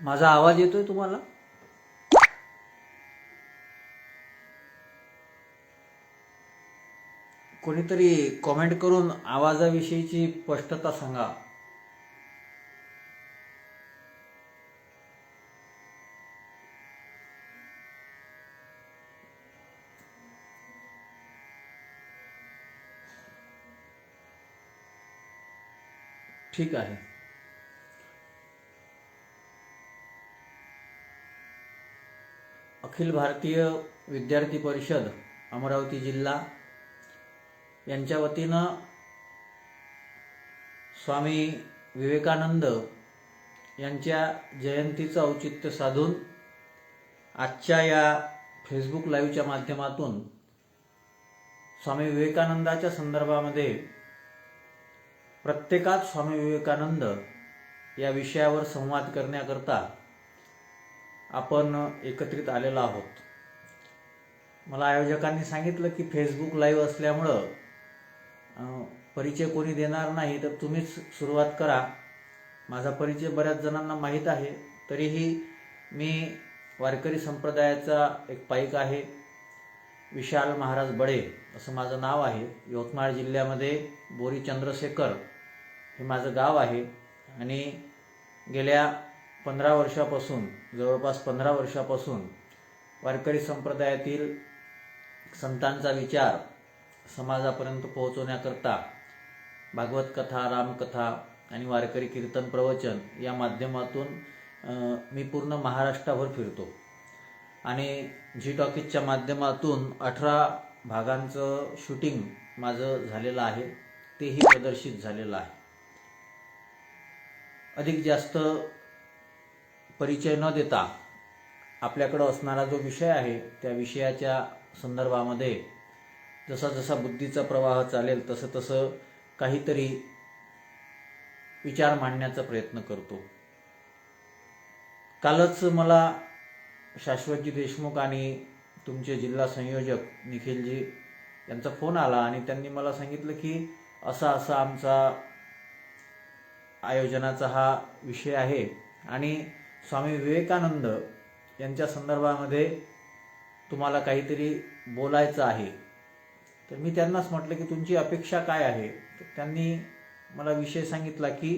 माझा आवाज येतोय तुम्हाला? कोणीतरी कमेंट करून आवाजाविषयीची स्पष्टता सांगा. ठीक आहे. अखिल भारतीय विद्यार्थी परिषद अमरावती जिल्हा यांच्या वतीनं स्वामी विवेकानंद यांच्या जयंतीचं औचित्य साधून आजच्या या फेसबुक लाईव्हच्या माध्यमातून स्वामी विवेकानंदाच्या संदर्भामध्ये प्रत्येकात स्वामी विवेकानंद या विषयावर संवाद करण्याकरता आपण एकत्रित आलेलो आहोत. मला आयोजकांनी सांगितलं की फेसबुक लाईव्ह असल्यामुळं परिचय कोणी देणार नाही, तर तुम्हीच सुरुवात करा. माझा परिचय बऱ्याच जणांना माहीत आहे, तरीही मी वारकरी संप्रदायाचा एक पाईक आहे. विशाल महाराज बडे असं माझं नाव आहे. यवतमाळ जिल्ह्यामध्ये बोरी चंद्रशेखर हे माझं गाव आहे आणि गेल्या 15 वर्षापासून, जवळपास 15 वर्षापासून वारकरी संप्रदायातील संतांचा विचार समाजापर्यंत पोहोचवण्याकरता भागवत कथा, रामकथा आणि वारकरी कीर्तन प्रवचन या माध्यमातून मी पूर्ण महाराष्ट्राभर फिरतो आणि जी टॉकीजच्या माध्यमातून 18 भागांचं शूटिंग माझं झालेलं आहे, तेही प्रदर्शित झालेलं आहे. अधिक जास्त परिचय न देता आपल्याकडं असणारा जो विषय आहे त्या विषयाच्या संदर्भामध्ये जसा जसा बुद्धीचा प्रवाह चालेल तसं तसं काहीतरी विचार मांडण्याचा प्रयत्न करतो. कालच मला शाश्वतजी देशमुख आणि तुमचे जिल्हा संयोजक निखिलजी यांचा फोन आला आणि त्यांनी मला सांगितलं की असा असा आमचा आयोजनाचा हा विषय आहे आणि स्वामी विवेकानंद यांच्या संदर्भामध्ये तुम्हाला काहीतरी बोलायचं आहे. तर मी त्यांनाच म्हटलं की तुमची अपेक्षा काय आहे. तर त्यांनी मला विषय सांगितला की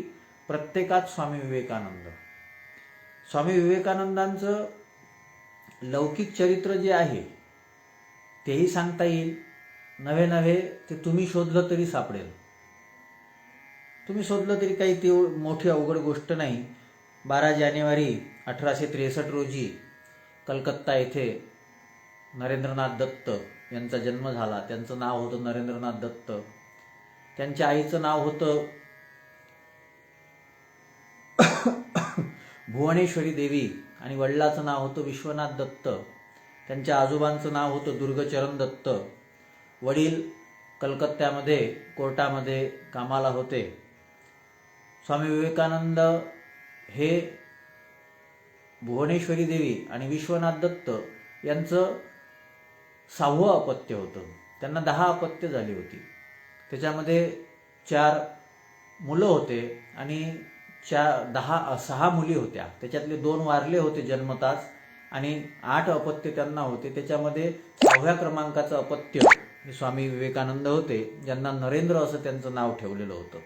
प्रत्येकात स्वामी विवेकानंद. स्वामी विवेकानंदांचं लौकिक चरित्र जे आहे तेही सांगता येईल, नव्हे नव्हे ते तुम्ही शोधलं तरी सापडेल. तुम्ही शोधलं तरी काही ते मोठी अवघड गोष्ट नाही. 12 जानेवारी 1863 रोजी कलकत्ता येथे नरेंद्रनाथ दत्त यांचा जन्म झाला. त्यांचं नाव होतं नरेंद्रनाथ दत्त. त्यांच्या आईचं नाव होतं भुवनेश्वरी देवी आणि वडिलाचं नाव होतं विश्वनाथ दत्त. त्यांच्या आजोबांचं नाव होतं दुर्गचरण दत्त. वडील कलकत्त्यामध्ये कोर्टामध्ये कामाला होते. स्वामी विवेकानंद हे भुवनेश्वरी देवी आणि विश्वनाथ दत्त यांचं 6वं अपत्य होतं. त्यांना 10 अपत्य झाली होती. त्याच्यामध्ये 4 मुलं होते आणि 6 मुली होत्या. त्याच्यातले 2 वारले होते जन्मताच आणि 8 अपत्य त्यांना होते. त्याच्यामध्ये 6व्या क्रमांकाचं अपत्य हे स्वामी विवेकानंद होते, ज्यांना नरेंद्र असं त्यांचं नाव ठेवलेलं होतं.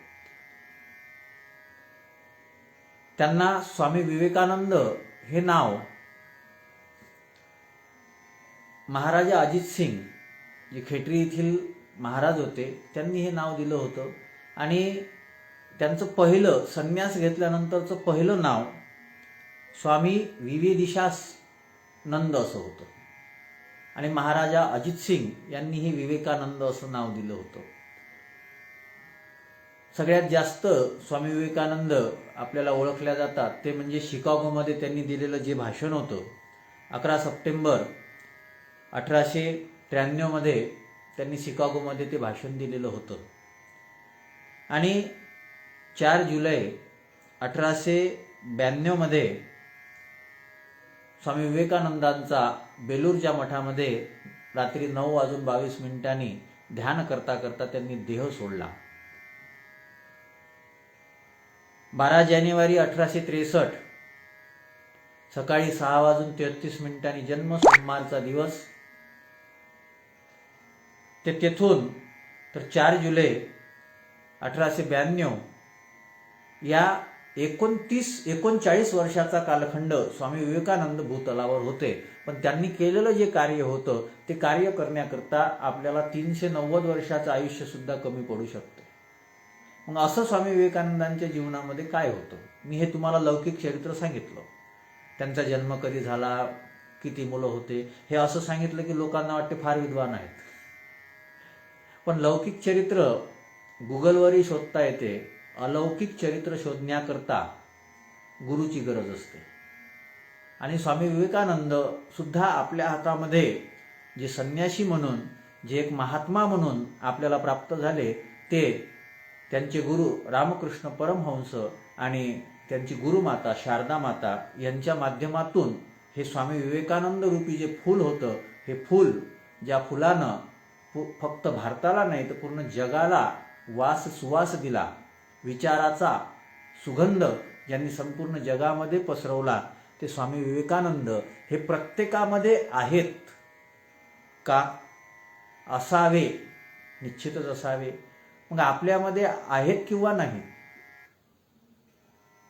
त्यांना स्वामी विवेकानंद हे नाव महाराजा अजित सिंग जे खेटरी येथील महाराज होते त्यांनी हे नाव दिलं होतं आणि त्यांचं पहिलं संन्यास घेतल्यानंतरचं पहिलं नाव स्वामी विवेदिशानंद असं होतं आणि महाराजा अजित सिंग यांनीही विवेकानंद असं नाव दिलं होतं. सगळ्यात जास्त स्वामी विवेकानंद आपल्याला ओळखल्या जातात ते म्हणजे शिकागोमध्ये त्यांनी दिलेलं जे भाषण होतं. 11 सप्टेंबर 1893 मध्ये त्यांनी शिकागोमध्ये ते भाषण दिलेलं होतं आणि 4 जुलै 1892 मध्ये स्वामी विवेकानंदांचा बेलूरच्या मठामध्ये रात्री 9:22 ध्यान करता करता त्यांनी देह सोडला. 12 जानेवारी 1863 सकाळी 6:33 जन्म, सोमवारचा दिवस. ते तेथून तर 4 जुलै 1892 या 39 वर्षाचा कालखंड स्वामी विवेकानंद भूतलावर होते. पण त्यांनी केलेलं जे कार्य होतं ते कार्य करण्याकरता आपल्याला 390 वर्षाचं आयुष्य सुद्धा कमी पडू शकते. मग असं स्वामी विवेकानंदांच्या जीवनामध्ये काय होतं? मी हे तुम्हाला लौकिक चरित्र सांगितलं. त्यांचा जन्म कधी झाला, किती मुलं होते, हे असं सांगितलं की लोकांना वाटते फार विद्वान आहेत. पण लौकिक चरित्र गुगलवरही शोधता येते. अलौकिक चरित्र शोधण्याकरता गुरुची गरज असते. आणि स्वामी विवेकानंद सुद्धा आपल्या हातामध्ये जे संन्यासी म्हणून, जे एक महात्मा म्हणून आपल्याला प्राप्त झाले, ते त्यांचे गुरु रामकृष्ण परमहंस आणि त्यांची गुरुमाता शारदा माता यांच्या माध्यमातून हे स्वामी विवेकानंद रूपी जे फूल होतं, हे फूल, ज्या फुलानं फक्त भारताला नाही तर पूर्ण जगाला सुवास दिला, विचाराचा सुगंध ज्यांनी संपूर्ण जगामध्ये पसरवला, ते स्वामी विवेकानंद हे प्रत्येकामध्ये आहेत का? असावे, निश्चितच असावे. मग आपल्यामध्ये आहेत किंवा नाही?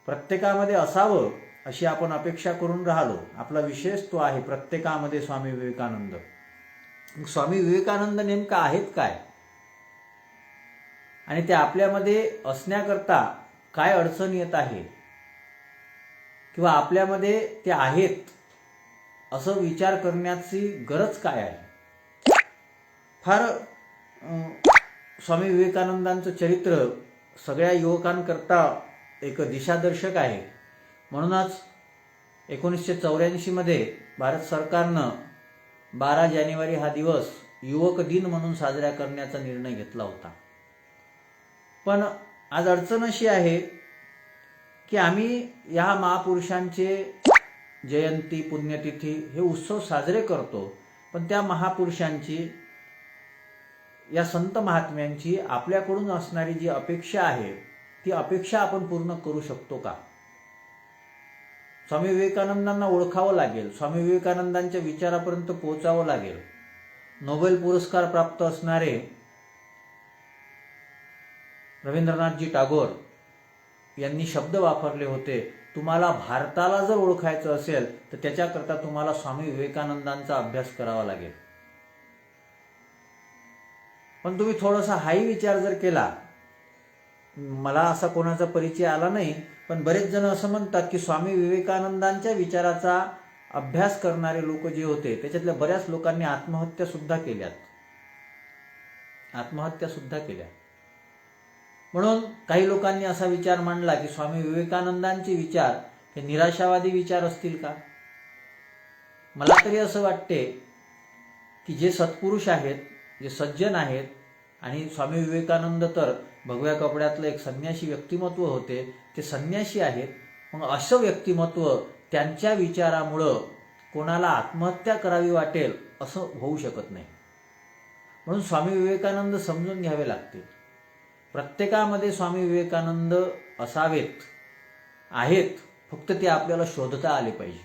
प्रत्येकामध्ये असावं अशी आपण अपेक्षा करून राहिलो. आपला विषयच तो आहे, प्रत्येकामध्ये स्वामी विवेकानंद. स्वामी विवेकानंद नेमका आहेत काय? आणि ते आपल्यामध्ये असण्याकरता काय अडचण येत आहे, किंवा आपल्यामध्ये ते आहेत असं विचार करण्याची गरज काय आहे? फार स्वामी विवेकानंदांचं चरित्र सगळ्या युवकांकरता एक दिशादर्शक आहे. म्हणूनच 1984 मध्ये भारत सरकारनं 12 जानेवारी हा दिवस युवक दिन म्हणून साजरा करण्याचा निर्णय घेतला होता. पण आज अडचण अशी आहे की आम्ही या महापुरुषांचे जयंती, पुण्यतिथी हे उत्सव साजरे करतो, पण त्या महापुरुषांची, या संत महात्म्यांची आपल्याकडून असणारी जी अपेक्षा आहे, ती अपेक्षा आपण पूर्ण करू शकतो का? स्वामी विवेकानंदांना ओळखावं लागेल, स्वामी विवेकानंदांच्या विचारापर्यंत पोहोचावं लागेल. नोबेल पुरस्कार प्राप्त असणारे रवींद्रनाथजी टागोर यांनी शब्द वापरले होते, तुम्हाला भारताला जर ओळखायचं असेल तर त्याच्याकरता तुम्हाला स्वामी विवेकानंदांचा अभ्यास करावा लागेल. पण तुम्ही थोडासा हाही विचार जर केला, मला असा कोणाचा परिचय आला नाही, पण बरेच जण असं म्हणतात की स्वामी विवेकानंदांच्या विचाराचा अभ्यास करणारे लोक जे होते त्याच्यातल्या बऱ्याच लोकांनी आत्महत्या सुद्धा केल्या. म्हणून काही लोकांनी असा विचार मांडला की स्वामी विवेकानंदांचे विचार हे निराशावादी विचार असतील का? मला तरी असं वाटते की जे सत्पुरुष आहेत, जे सज्जन आहेत, आणि स्वामी विवेकानंद तर भगव्या कपड्यातलं एक संन्यासी व्यक्तिमत्व होते, ते संन्यासी आहेत. मग असं व्यक्तिमत्व, त्यांच्या विचारामुळं कोणाला आत्महत्या करावी वाटेल असं होऊ शकत नाही. म्हणून स्वामी विवेकानंद समजून घ्यावे लागते. प्रत्येकामध्ये स्वामी विवेकानंद असावेत, आहेत, फक्त ते आपल्याला शोधता आले पाहिजे.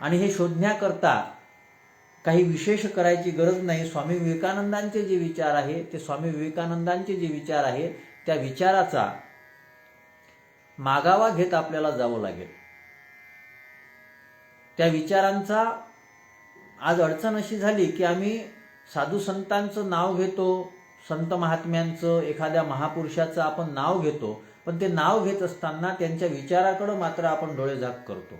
आणि हे शोधण्याकरता काही विशेष करायची गरज नाही. स्वामी विवेकानंदांचे जे विचार आहे, ते स्वामी विवेकानंदांचे जे विचार आहे, त्या विचाराचा मागावा घेत आपल्याला जावं लागेल. त्या विचारांचा आज अडचण अशी झाली की आम्ही साधू संतांचं नाव घेतो, संत महात्म्यांचं, एखाद्या महापुरुषाचं आपण नाव घेतो, पण ते नाव घेत असताना त्यांच्या विचाराकडे मात्र आपण डोळेझाक करतो.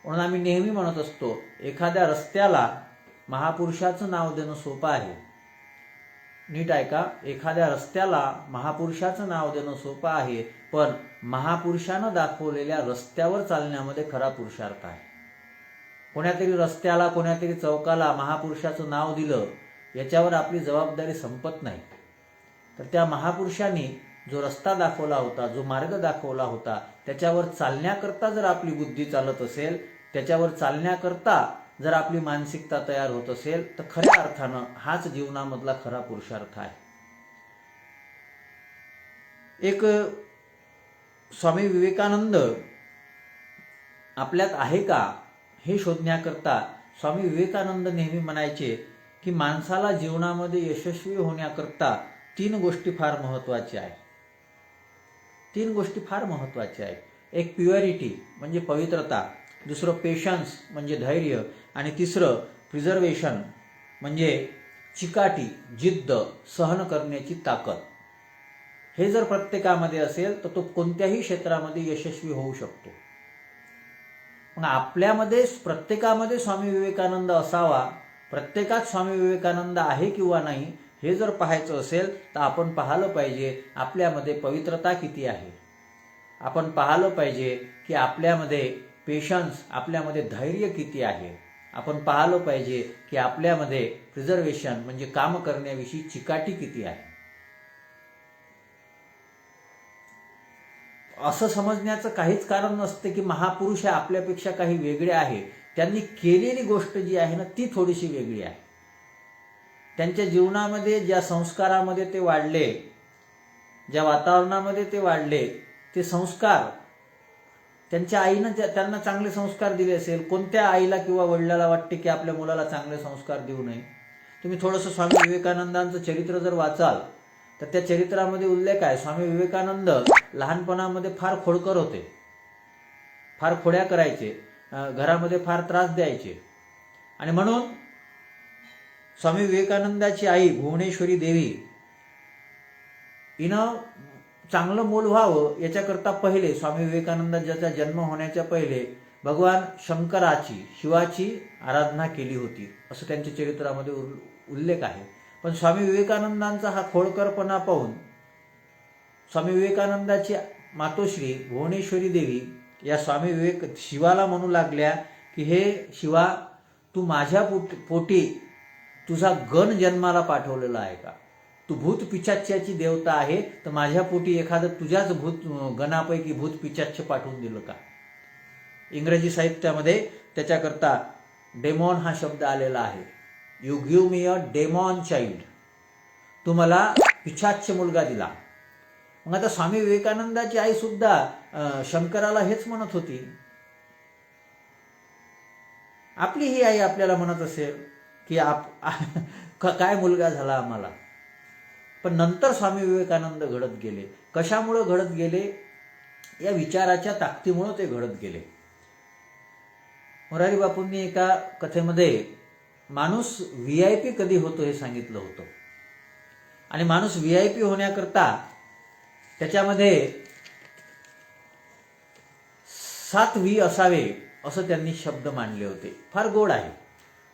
म्हणून आम्ही नेहमी म्हणत असतो, एखाद्या रस्त्याला महापुरुषाचं नाव देणं सोपं आहे. नीट ऐका, एखाद्या रस्त्याला महापुरुषाचं नाव देणं सोपं आहे, पण महापुरुषानं दाखवलेल्या रस्त्यावर चालण्यामध्ये खरा पुरुषार्थ आहे. कोण्यातरी रस्त्याला, कोण्यातरी चौकाला महापुरुषाचं नाव दिलं, याच्यावर आपली जबाबदारी संपत नाही. तर त्या महापुरुषांनी जो रस्ता दाखवला होता, जो मार्ग दाखवला होता, त्याच्यावर चालण्याकरता जर आपली बुद्धी चालत असेल, त्याच्यावर चालण्याकरता जर आपली मानसिकता तयार होत असेल, तर खऱ्या अर्थानं हाच जीवनामधला खरा पुरुषार्थ आहे. एक स्वामी विवेकानंद आपल्यात आहे का हे शोधण्याकरता स्वामी विवेकानंद नेहमी म्हणायचे की माणसाला जीवनामध्ये यशस्वी होण्याकरता 3 गोष्टी फार महत्त्वाच्या आहेत. 3 गोष्टी फार महत्त्वाच्या आहेत. एक प्युअरिटी म्हणजे पवित्रता, दुसरं पेशन्स म्हणजे धैर्य, आणि तिसरं प्रिझर्वेशन म्हणजे चिकाटी, जिद्द, सहन करण्याची ताकद. हे जर प्रत्येकामध्ये असेल तर तो कोणत्याही क्षेत्रामध्ये यशस्वी होऊ शकतो. मग आपल्यामध्ये प्रत्येकामध्ये स्वामी विवेकानंद असावा, प्रत्येकात स्वामी विवेकानंद आहे किंवा नाही हे जर पाहायचं असेल तर आपण पाहिलं पाहिजे आपल्यामध्ये पवित्रता किती आहे. आपण पाहिलं पाहिजे की आपल्यामध्ये पेशन्स, आपल्यामध्ये धैर्य किती आहे. आपण पाहिलं पाहिजे की आपल्यामध्ये प्रिझर्वेशन म्हणजे काम करण्याविषयी चिकाटी किती आहे. असं समजण्याचं काहीच कारण नसते की महापुरुष हे आपल्यापेक्षा काही वेगळे आहे. त्यांनी केलेली गोष्ट जी आहे ना ती थोडीशी वेगळी आहे. त्यांच्या जीवनामध्ये ज्या संस्कारामध्ये ते वाढले, ज्या वातावरणामध्ये ते वाढले, ते संस्कार त्यांच्या आईनं त्यांना चांगले संस्कार दिले असेल. कोणत्या आईला किंवा वडिलाला वाटते की आपल्या मुलाला चांगले संस्कार देऊ नये. तुम्ही थोडंसं स्वामी विवेकानंदांचं चरित्र जर वाचाल तर त्या चरित्रामध्ये उल्लेख आहे. स्वामी विवेकानंद लहानपणामध्ये फार खोडकर होते, फार खोड्या करायचे, घरामध्ये फार त्रास द्यायचे, आणि म्हणून स्वामी विवेकानंदाची आई भुवनेश्वरी देवी हिनं चांगलं मूल व्हावं याच्याकरता पहिले स्वामी विवेकानंदांचा जन्म होण्याच्या पहिले भगवान शंकराची, शिवाची आराधना केली होती असं त्यांच्या चरित्रामध्ये उल्लेख आहे. पण स्वामी विवेकानंदांचा हा खोडकरपणा पाहून स्वामी विवेकानंदाची मातोश्री भुवनेश्वरी देवी या स्वामी शिवाला म्हणू लागल्या की हे शिवा, तू माझ्या पोटी तुझा गण जन्माला पाठवलेला आहे का? तू भूत पिशाच्याची देवता आहे तर माझ्या पोटी एखादं तुझ्याच गणापैकी भूत पिशाच्य पाठवून दिलं का? इंग्रजी साहित्यामध्ये त्याच्याकरता डेमॉन हा शब्द आलेला आहे. You give me a demon child. तू मला पिशाच्य मुलगा दिला. मग आता स्वामी विवेकानंदाची आई सुद्धा शंकराला हेच म्हणत होती. आपली ही आई आपल्याला म्हणत असेल की काय मुलगा झाला आम्हाला. पण नंतर स्वामी विवेकानंद घडत गेले. कशामुळे घडत गेले? या विचाराच्या ताकदीमुळे ते घडत गेले. मोरारी बापूंनी एका कथेमध्ये माणूस VIP कधी होतो हे सांगितलं होतं, आणि माणूस VIP होण्याकरता त्याच्यामध्ये 7 V असावे असं त्यांनी शब्द मांडले होते. फार गोड आहे.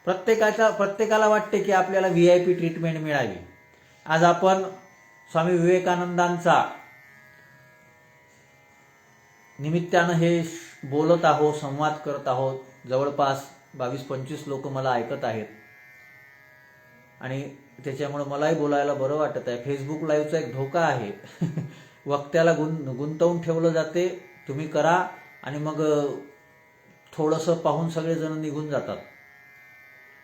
प्रत्येकाला वाटते की आपल्याला VIP ट्रीटमेंट मिळावी. आज आपण स्वामी विवेकानंदांचा निमित्तानं हे बोलत आहोत, संवाद करत आहोत. जवळपास 22-25 लोक मला ऐकत आहेत, आणि त्याच्यामुळे मलाही बोलायला बरं वाटत आहे. फेसबुक लाईव्हचा एक धोका आहे. वक्त्याला गुंतवून ठेवलं जाते, तुम्ही करा, आणि मग थोडंसं पाहून सगळेजण निघून जातात.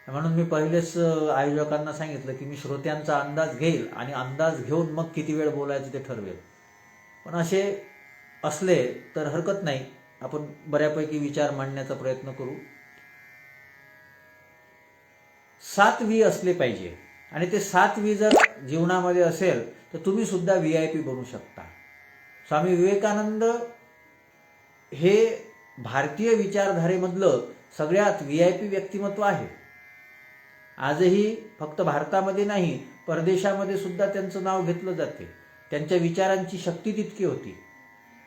म्हणून मी पहिलेच आयोजकांना सांगितलं की मी श्रोत्यांचा अंदाज घेईल, आणि अंदाज घेऊन मग किती वेळ बोलायचं ते ठरवेल. पण असे असले तर हरकत नाही, आपण बऱ्यापैकी विचार मांडण्याचा प्रयत्न करू. 7 V असले पाहिजे, आणि ते 7 V जर जीवनामध्ये असेल तर तुम्ही सुद्धा VIP बनू शकता. स्वामी विवेकानंद हे भारतीय विचारधारेमधलं सगळ्यात VIP व्यक्तिमत्व आहे. आजही फक्त भारतामध्ये नाही, परदेशामध्ये सुद्धा त्यांचं नाव घेतलं जाते. त्यांच्या विचारांची शक्ती तितकी होती.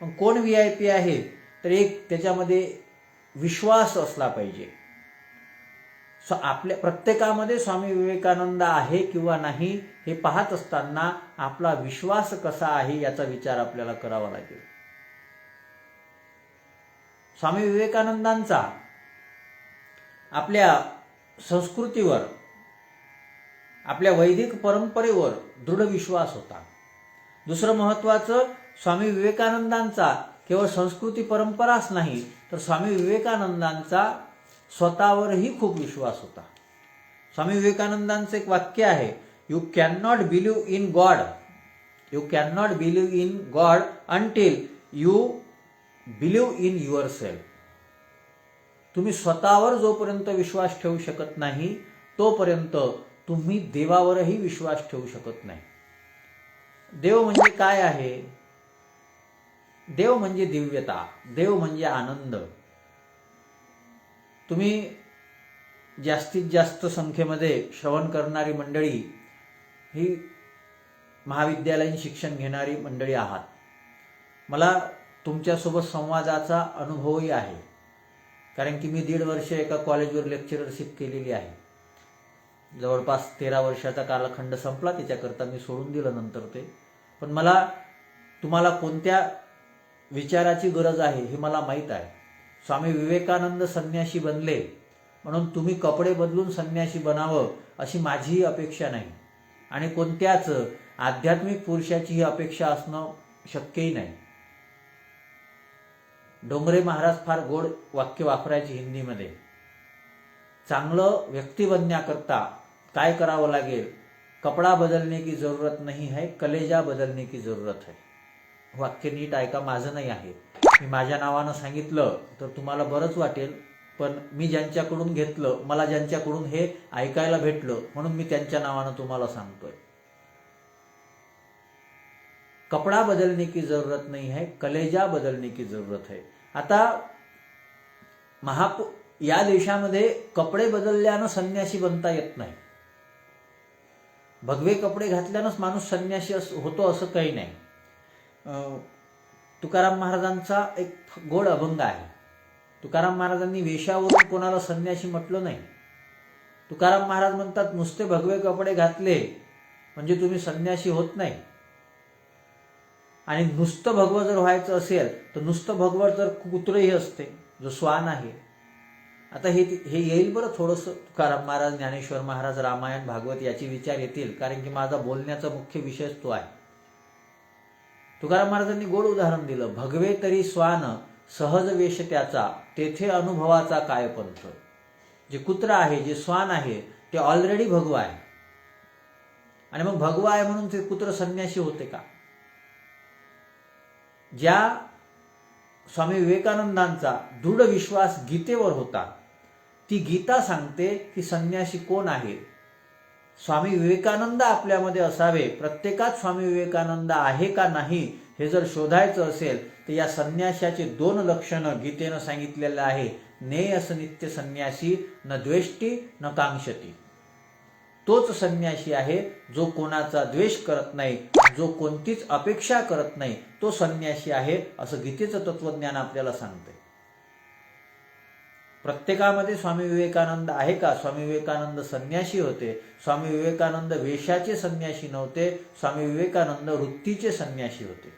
पण कोण VIP आहे? तर एक त्याच्यामध्ये विश्वास असला पाहिजे. आपल्या प्रत्येकामध्ये स्वामी विवेकानंद आहे किंवा नाही हे पाहत असताना आपला विश्वास कसा आहे याचा विचार आपल्याला करावा लागेल. स्वामी विवेकानंदांचा आपल्या संस्कृतीवर, आपल्या वैदिक परंपरेवर दृढ विश्वास होता. दुसरं महत्त्वाचं, स्वामी विवेकानंदांचा केवळ संस्कृती परंपराच नाही तर स्वामी विवेकानंदांचा स्वतःवरही खूप विश्वास होता. स्वामी विवेकानंदांचं एक वाक्य आहे, you can not believe in God, you can not believe in God until you believe in your self. तुम्ही स्वतःवर जोपर्यंत विश्वास ठेवू शकत नाही तोपर्यंत तुम्ही देवावरही विश्वास ठेवू शकत नाही. देव म्हणजे काय आहे? देव म्हणजे दिव्यता, देव म्हणजे आनंद. तुम्ही जास्तीत जास्त संख्येमध्ये श्रवण करणारी मंडळी ही महाविद्यालयीन शिक्षण घेणारी मंडळी आहात. मला तुमच्यासोबत संवादाचा अनुभवही आहे, कारण की मी 1.5 वर्ष एका कॉलेजवर लेक्चररशिप केलेली आहे. जवळपास 13 वर्षाचा कालखंड संपला, त्याच्याकरता मी सोडून दिलं नंतर ते. पण मला तुम्हाला कोणत्या विचाराची गरज आहे हे मला माहीत आहे. स्वामी विवेकानंद संन्यासी बनले म्हणून तुम्ही कपडे बदलून संन्यासी बनावं अशी माझीही अपेक्षा नाही, आणि कोणत्याच आध्यात्मिक पुरुषाची ही अपेक्षा असणं शक्यही नाही. डोंगरे महाराज फार गोड वाक्य वापरायचे हिंदीमध्ये. चांगलं व्यक्ती बनण्याकरता काय करावं लागेल? कपडा बदलने की जरूरत नहीं है, कलेजा बदलने की जरूरत है. वाक्य नीट ऐका, माझं नाही आहे. मी माझ्या नावानं सांगितलं तर तुम्हाला बरंच वाटेल, पण मी ज्यांच्याकडून घेतलं, मला ज्यांच्याकडून हे ऐकायला भेटलं म्हणून मी त्यांच्या नावानं तुम्हाला सांगतोय. कपड़ा बदलने की जरूरत नहीं है, कलेजा बदलने की जरूरत है. आता या देशामध्ये कपडे बदलल्यानं संन्यासी बनता येत नाही. भगवे कपडे घातल्यानंच माणूस संन्यासी होतो असं काही नाही. तुकाराम महाराजांचा एक गोड अभंग आहे. तुकाराम महाराजांनी वेशावरून कोणाला संन्यासी म्हटलं नाही. तुकाराम महाराज म्हणतात, नुसते भगवे कपडे घातले म्हणजे तुम्ही संन्यासी होत नाही. आणि नुसतं भगवं जर व्हायचं असेल तर नुसतं भगवं तर कुत्रही असते, जो श्वान आहे. आता हे येईल बरं थोडंसं. तुकाराम महाराज, ज्ञानेश्वर महाराज, रामायण, भागवत याचे विचार येतील, कारण की माझा बोलण्याचा मुख्य विषयच तो आहे. तुकाराम महाराजांनी गोड उदाहरण दिलं. भगवे तरी श्वान, सहज वेश त्याचा, तेथे अनुभवाचा काय पंथ. जे कुत्र आहे, जे श्वान आहे, ते ऑलरेडी भगवा आहे. आणि मग भगवा आहे म्हणून ते कुत्र संन्यासी होते का? ज्या स्वामी विवेकानंदांचा दृढ विश्वास गीतेवर होता, ती गीता सांगते की संन्यासी कोण आहे. स्वामी विवेकानंद आपल्यामध्ये असावे, प्रत्येकात स्वामी विवेकानंद आहे का नाही हे जर शोधायचं असेल तर या संन्याशाचे 2 लक्षणं गीतेनं सांगितलेलं आहे. नेयस नित्य संन्यासी, न द्वेष्टी न कांक्षती. तोच संन्यासी आहे जो कोणाचा द्वेष करत नाही, जो कोणतीच अपेक्षा करत नाही. तो संन्यासी आहे असं गीतेचं तत्वज्ञान आपल्याला सांगते. प्रत्येकामध्ये स्वामी विवेकानंद आहे का? स्वामी विवेकानंद संन्यासी होते. स्वामी विवेकानंद वेशाचे संन्यासी नव्हते. स्वामी विवेकानंद वृत्तीचे संन्यासी होते.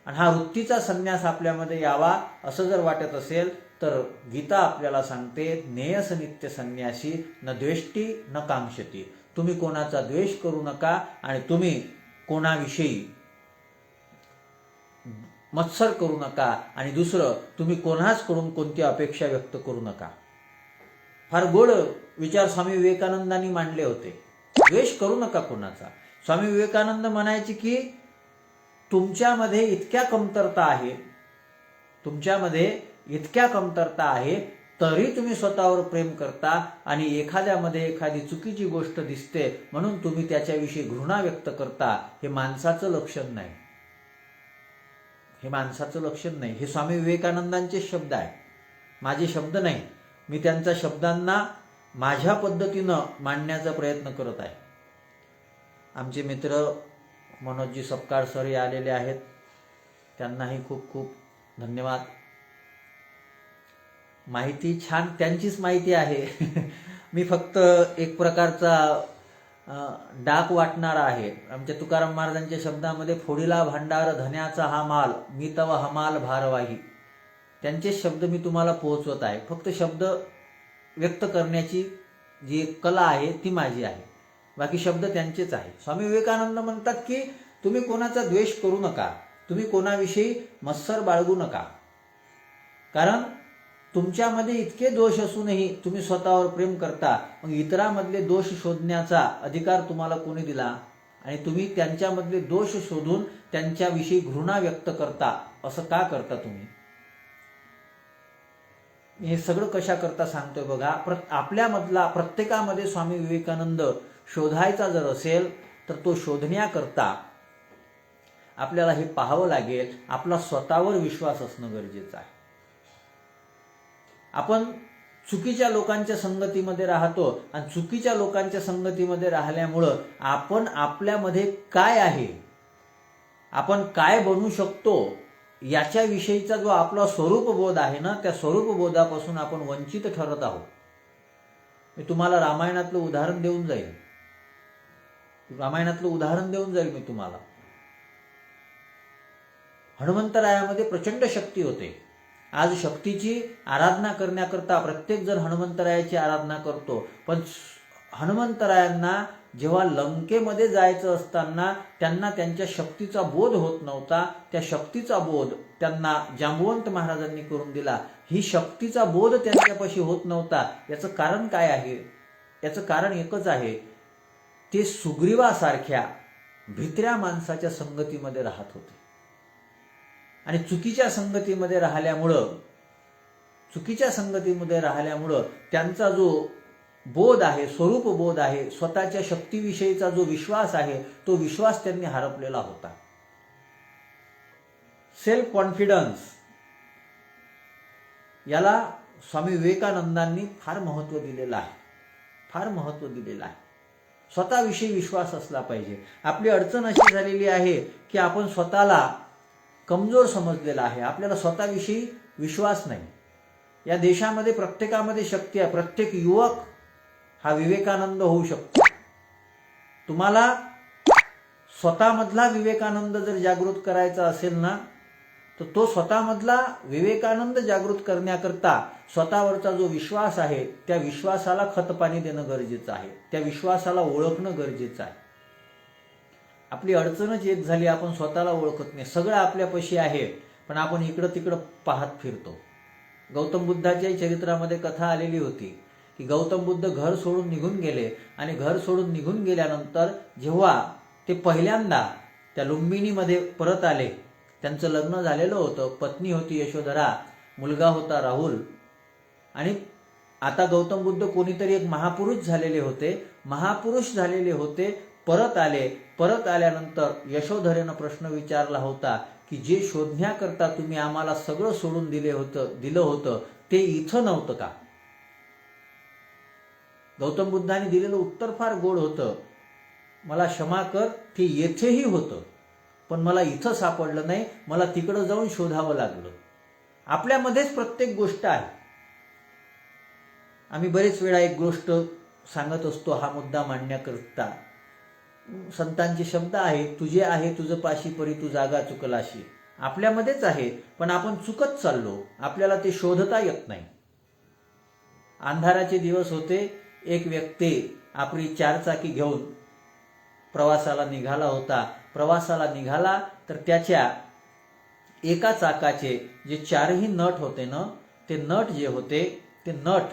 आणि हा वृत्तीचा संन्यास आपल्यामध्ये यावा असं जर वाटत असेल तर गीता आपल्याला सांगते, नेयस नित्य संन्यासी, न द्वेष्टी न कांक्षती. तुम्ही कोणाचा द्वेष करू नका आणि तुम्ही कोणाविषयी मत्सर करू नका. आणि दुसरं, तुम्ही कोणाचकडून कोणती अपेक्षा व्यक्त करू नका. फार गोड विचार स्वामी विवेकानंदांनी मांडले होते. द्वेष करू नका कोणाचा. स्वामी विवेकानंद म्हणायचे की तुमच्यामध्ये इतक्या कमतरता आहे, तुमच्यामध्ये इतक्या कमतरता आहे, तरी तुम्ही स्वतःवर प्रेम करता आणि एखाद्यामध्ये एखादी चुकीची गोष्ट दिसते म्हणून तुम्ही त्याच्याविषयी घृणा व्यक्त करता. हे माणसाचं लक्षण नाही. हे माणसाचं लक्षण नाही. हे स्वामी विवेकानंदांचे शब्द आहे, माझे शब्द नाही. मी त्यांच्या शब्दांना माझ्या पद्धतीनं मांडण्याचा प्रयत्न करत आहे. आमचे मित्र मनोजजी सपकाळ सर आलेले आहेत, त्यांनाही खूप खूप धन्यवाद. माहिती छान, त्यांचीच माहिती आहे. मी फक्त एक प्रकारचा डाक वाटणार आहे. आमच्या तुकाराम महाराजांच्या शब्दामध्ये, फोडीला भांडार धन्याचा हा माल, मी तव हमाल भारवाही. त्यांचे शब्द मी तुम्हाला पोहोचवत आहे. फक्त शब्द व्यक्त करण्याची जी कला आहे ती माझी आहे, बाकी शब्द त्यांचेच आहे. स्वामी विवेकानंद म्हणतात की तुम्ही कोणाचा द्वेष करू नका, तुम्ही कोणाविषयी मत्सर बाळगू नका, कारण तुमच्यामध्ये इतके दोष असूनही तुम्ही स्वतःवर प्रेम करता. मग इतरांमधले दोष शोधण्याचा अधिकार तुम्हाला कोणी दिला? आणि तुम्ही त्यांच्यामधले दोष शोधून त्यांच्याविषयी घृणा व्यक्त करता. असं का करता तुम्ही? हे सगळं कशा करता सांगतोय बघा. आपल्यामधला प्रत्येकामध्ये स्वामी विवेकानंद शोधायचा जर असेल तर तो शोधण्याकरता आपल्याला हे पाहावं लागेल, आपला स्वतःवर विश्वास असणं गरजेचं आहे. आपण चुकीच्या लोकांच्या संगतीमध्ये राहतो आणि चुकीच्या लोकांच्या संगतीमध्ये राहिल्यामुळं आपण आपल्यामध्ये काय आहे, आपण काय बनू शकतो याच्याविषयीचा जो आपला स्वरूपबोध आहे ना, त्या स्वरूपबोधापासून आपण वंचित ठरत आहोत. मी तुम्हाला रामायणातलं उदाहरण देऊन जाईल मी तुम्हाला. हनुमंतरायामध्ये प्रचंड शक्ती होते. आज शक्तीची आराधना करण्याकरता प्रत्येक जण हनुमंतरायाची आराधना करतो, पण हनुमंतरायांना जेव्हा लंकेमध्ये जायचं असताना त्यांना त्यांच्या शक्तीचा बोध होत नव्हता. त्या शक्तीचा बोध त्यांना जांबुवंत महाराजांनी करून दिला. ही शक्तीचा बोध त्यांच्यापाशी होत नव्हता. याचं कारण काय आहे? याचं कारण एकच आहे, ते सुग्रीवासारख्या भित्र्या माणसाच्या संगतीमध्ये राहत होते आणि चुकीच्या संगतीमध्ये राहिल्यामुळं त्यांचा जो बोध आहे, स्वरूप बोध आहे, स्वतःच्या शक्तीविषयीचा जो विश्वास आहे, तो विश्वास त्यांनी हरपलेला होता. सेल्फ कॉन्फिडन्स याला स्वामी विवेकानंदांनी फार महत्त्व दिलेलं आहे. स्वतःविषयी विश्वास असला पाहिजे. आपली अडचण अशी झालेली आहे की आपण स्वतःला कमजोर समजलेला आहे. आपल्याला स्वतःविषयी विश्वास नाही. या देशामध्ये प्रत्येकामध्ये शक्ती आहे. प्रत्येक युवक हा विवेकानंद होऊ शकतो. तुम्हाला स्वतःमधला विवेकानंद जर जागृत करायचा असेल ना, तर तो स्वतःमधला विवेकानंद जागृत करण्याकरता स्वतःवरचा जो विश्वास आहे, त्या विश्वासाला खतपाणी देणं गरजेचं आहे. त्या विश्वासाला ओळखणं गरजेचं आहे. आपली अडचणच एक झाली, आपण स्वतःला ओळखत नाही. सगळं आपल्यापाशी आहे, पण आपण इकडं तिकडं पाहत फिरतो. गौतम बुद्धाच्याही चरित्रामध्ये कथा आलेली होती की गौतम बुद्ध घर सोडून निघून गेले आणि घर सोडून निघून गेल्यानंतर जेव्हा ते पहिल्यांदा त्या लुंबिनीमध्ये परत आले, त्यांचं लग्न झालेलं होतं, पत्नी होती यशोधरा, मुलगा होता राहुल, आणि आता गौतम बुद्ध कोणीतरी एक महापुरुष झालेले होते. परत आल्यानंतर यशोधरेनं प्रश्न विचारला होता की जे शोधण्याकरता तुम्ही आम्हाला सगळं सोडून दिलं होतं ते इथं नव्हतं का? गौतम बुद्धाने दिलेलं उत्तर फार गोड होतं, मला क्षमा कर, ते येथेही होतं, पण मला इथं सापडलं नाही, मला तिकडं जाऊन शोधावं लागलं. आपल्यामध्येच प्रत्येक गोष्ट आहे. आम्ही बरेच वेळा एक गोष्ट सांगत असतो हा मुद्दा मांडण्याकरता. संतांचे शब्द आहे, तुझे आहे तुझं पाशी परी तू जागा चुकलाशी. आपल्यामध्येच आहे, पण आपण चुकत चाललो, आपल्याला ते शोधता येत नाही. अंधाराचे दिवस होते. एक व्यक्ती आपली चारचाकी घेऊन प्रवासाला निघाला तर त्याच्या एका चाकाचे जे चारही नट होते ना, ते नट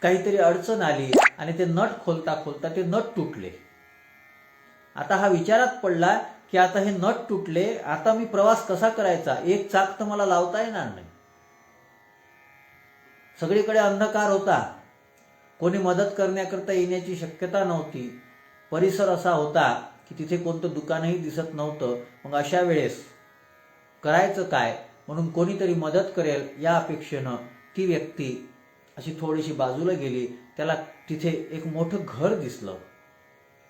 काहीतरी अडचण आली आणि ते नट खोलता ते नट तुटले. आता हा विचारात पडला की आता हे नट तुटले, आता मी प्रवास कसा करायचा? एक चाक तर मला लावता येणार नाही. सगळीकडे अंधकार होता, कोणी मदत करण्याकरता येण्याची शक्यता नव्हती. परिसर असा होता की तिथे कोणतं दुकानही दिसत नव्हतं. मग अशा वेळेस करायचं काय? म्हणून कोणीतरी मदत करेल या अपेक्षेनं ती व्यक्ती अशी थोडीशी बाजूला गेली. त्याला तिथे एक मोठं घर दिसलं.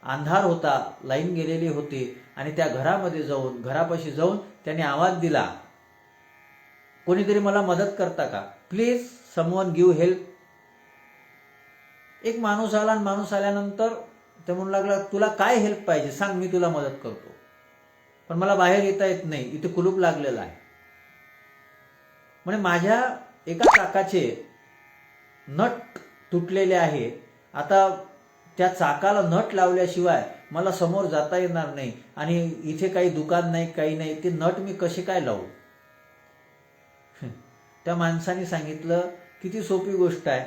अंधार होता, लाईन गेलेली होती, आणि त्या घरापाशी जाऊन त्याने आवाज दिला, कोणीतरी मला मदत करता का? Please someone give help. एक माणूस आला, आणि माणूस आल्यानंतर ते म्हणू लागला, तुला काय हेल्प पाहिजे सांग, मी तुला मदत करतो, पण मला बाहेर येता येत नाही, इथे कुलूप लागलेला आहे. म्हणजे माझ्या एका चाकाचे नट तुटलेले आहे. आता त्या चाकाला नट लावल्याशिवाय मला समोर जाता येणार नाही, आणि इथे काही दुकान नाही, काही नाही, ते नट मी कसे काय लावू? त्या माणसाने सांगितलं, किती सोपी गोष्ट आहे.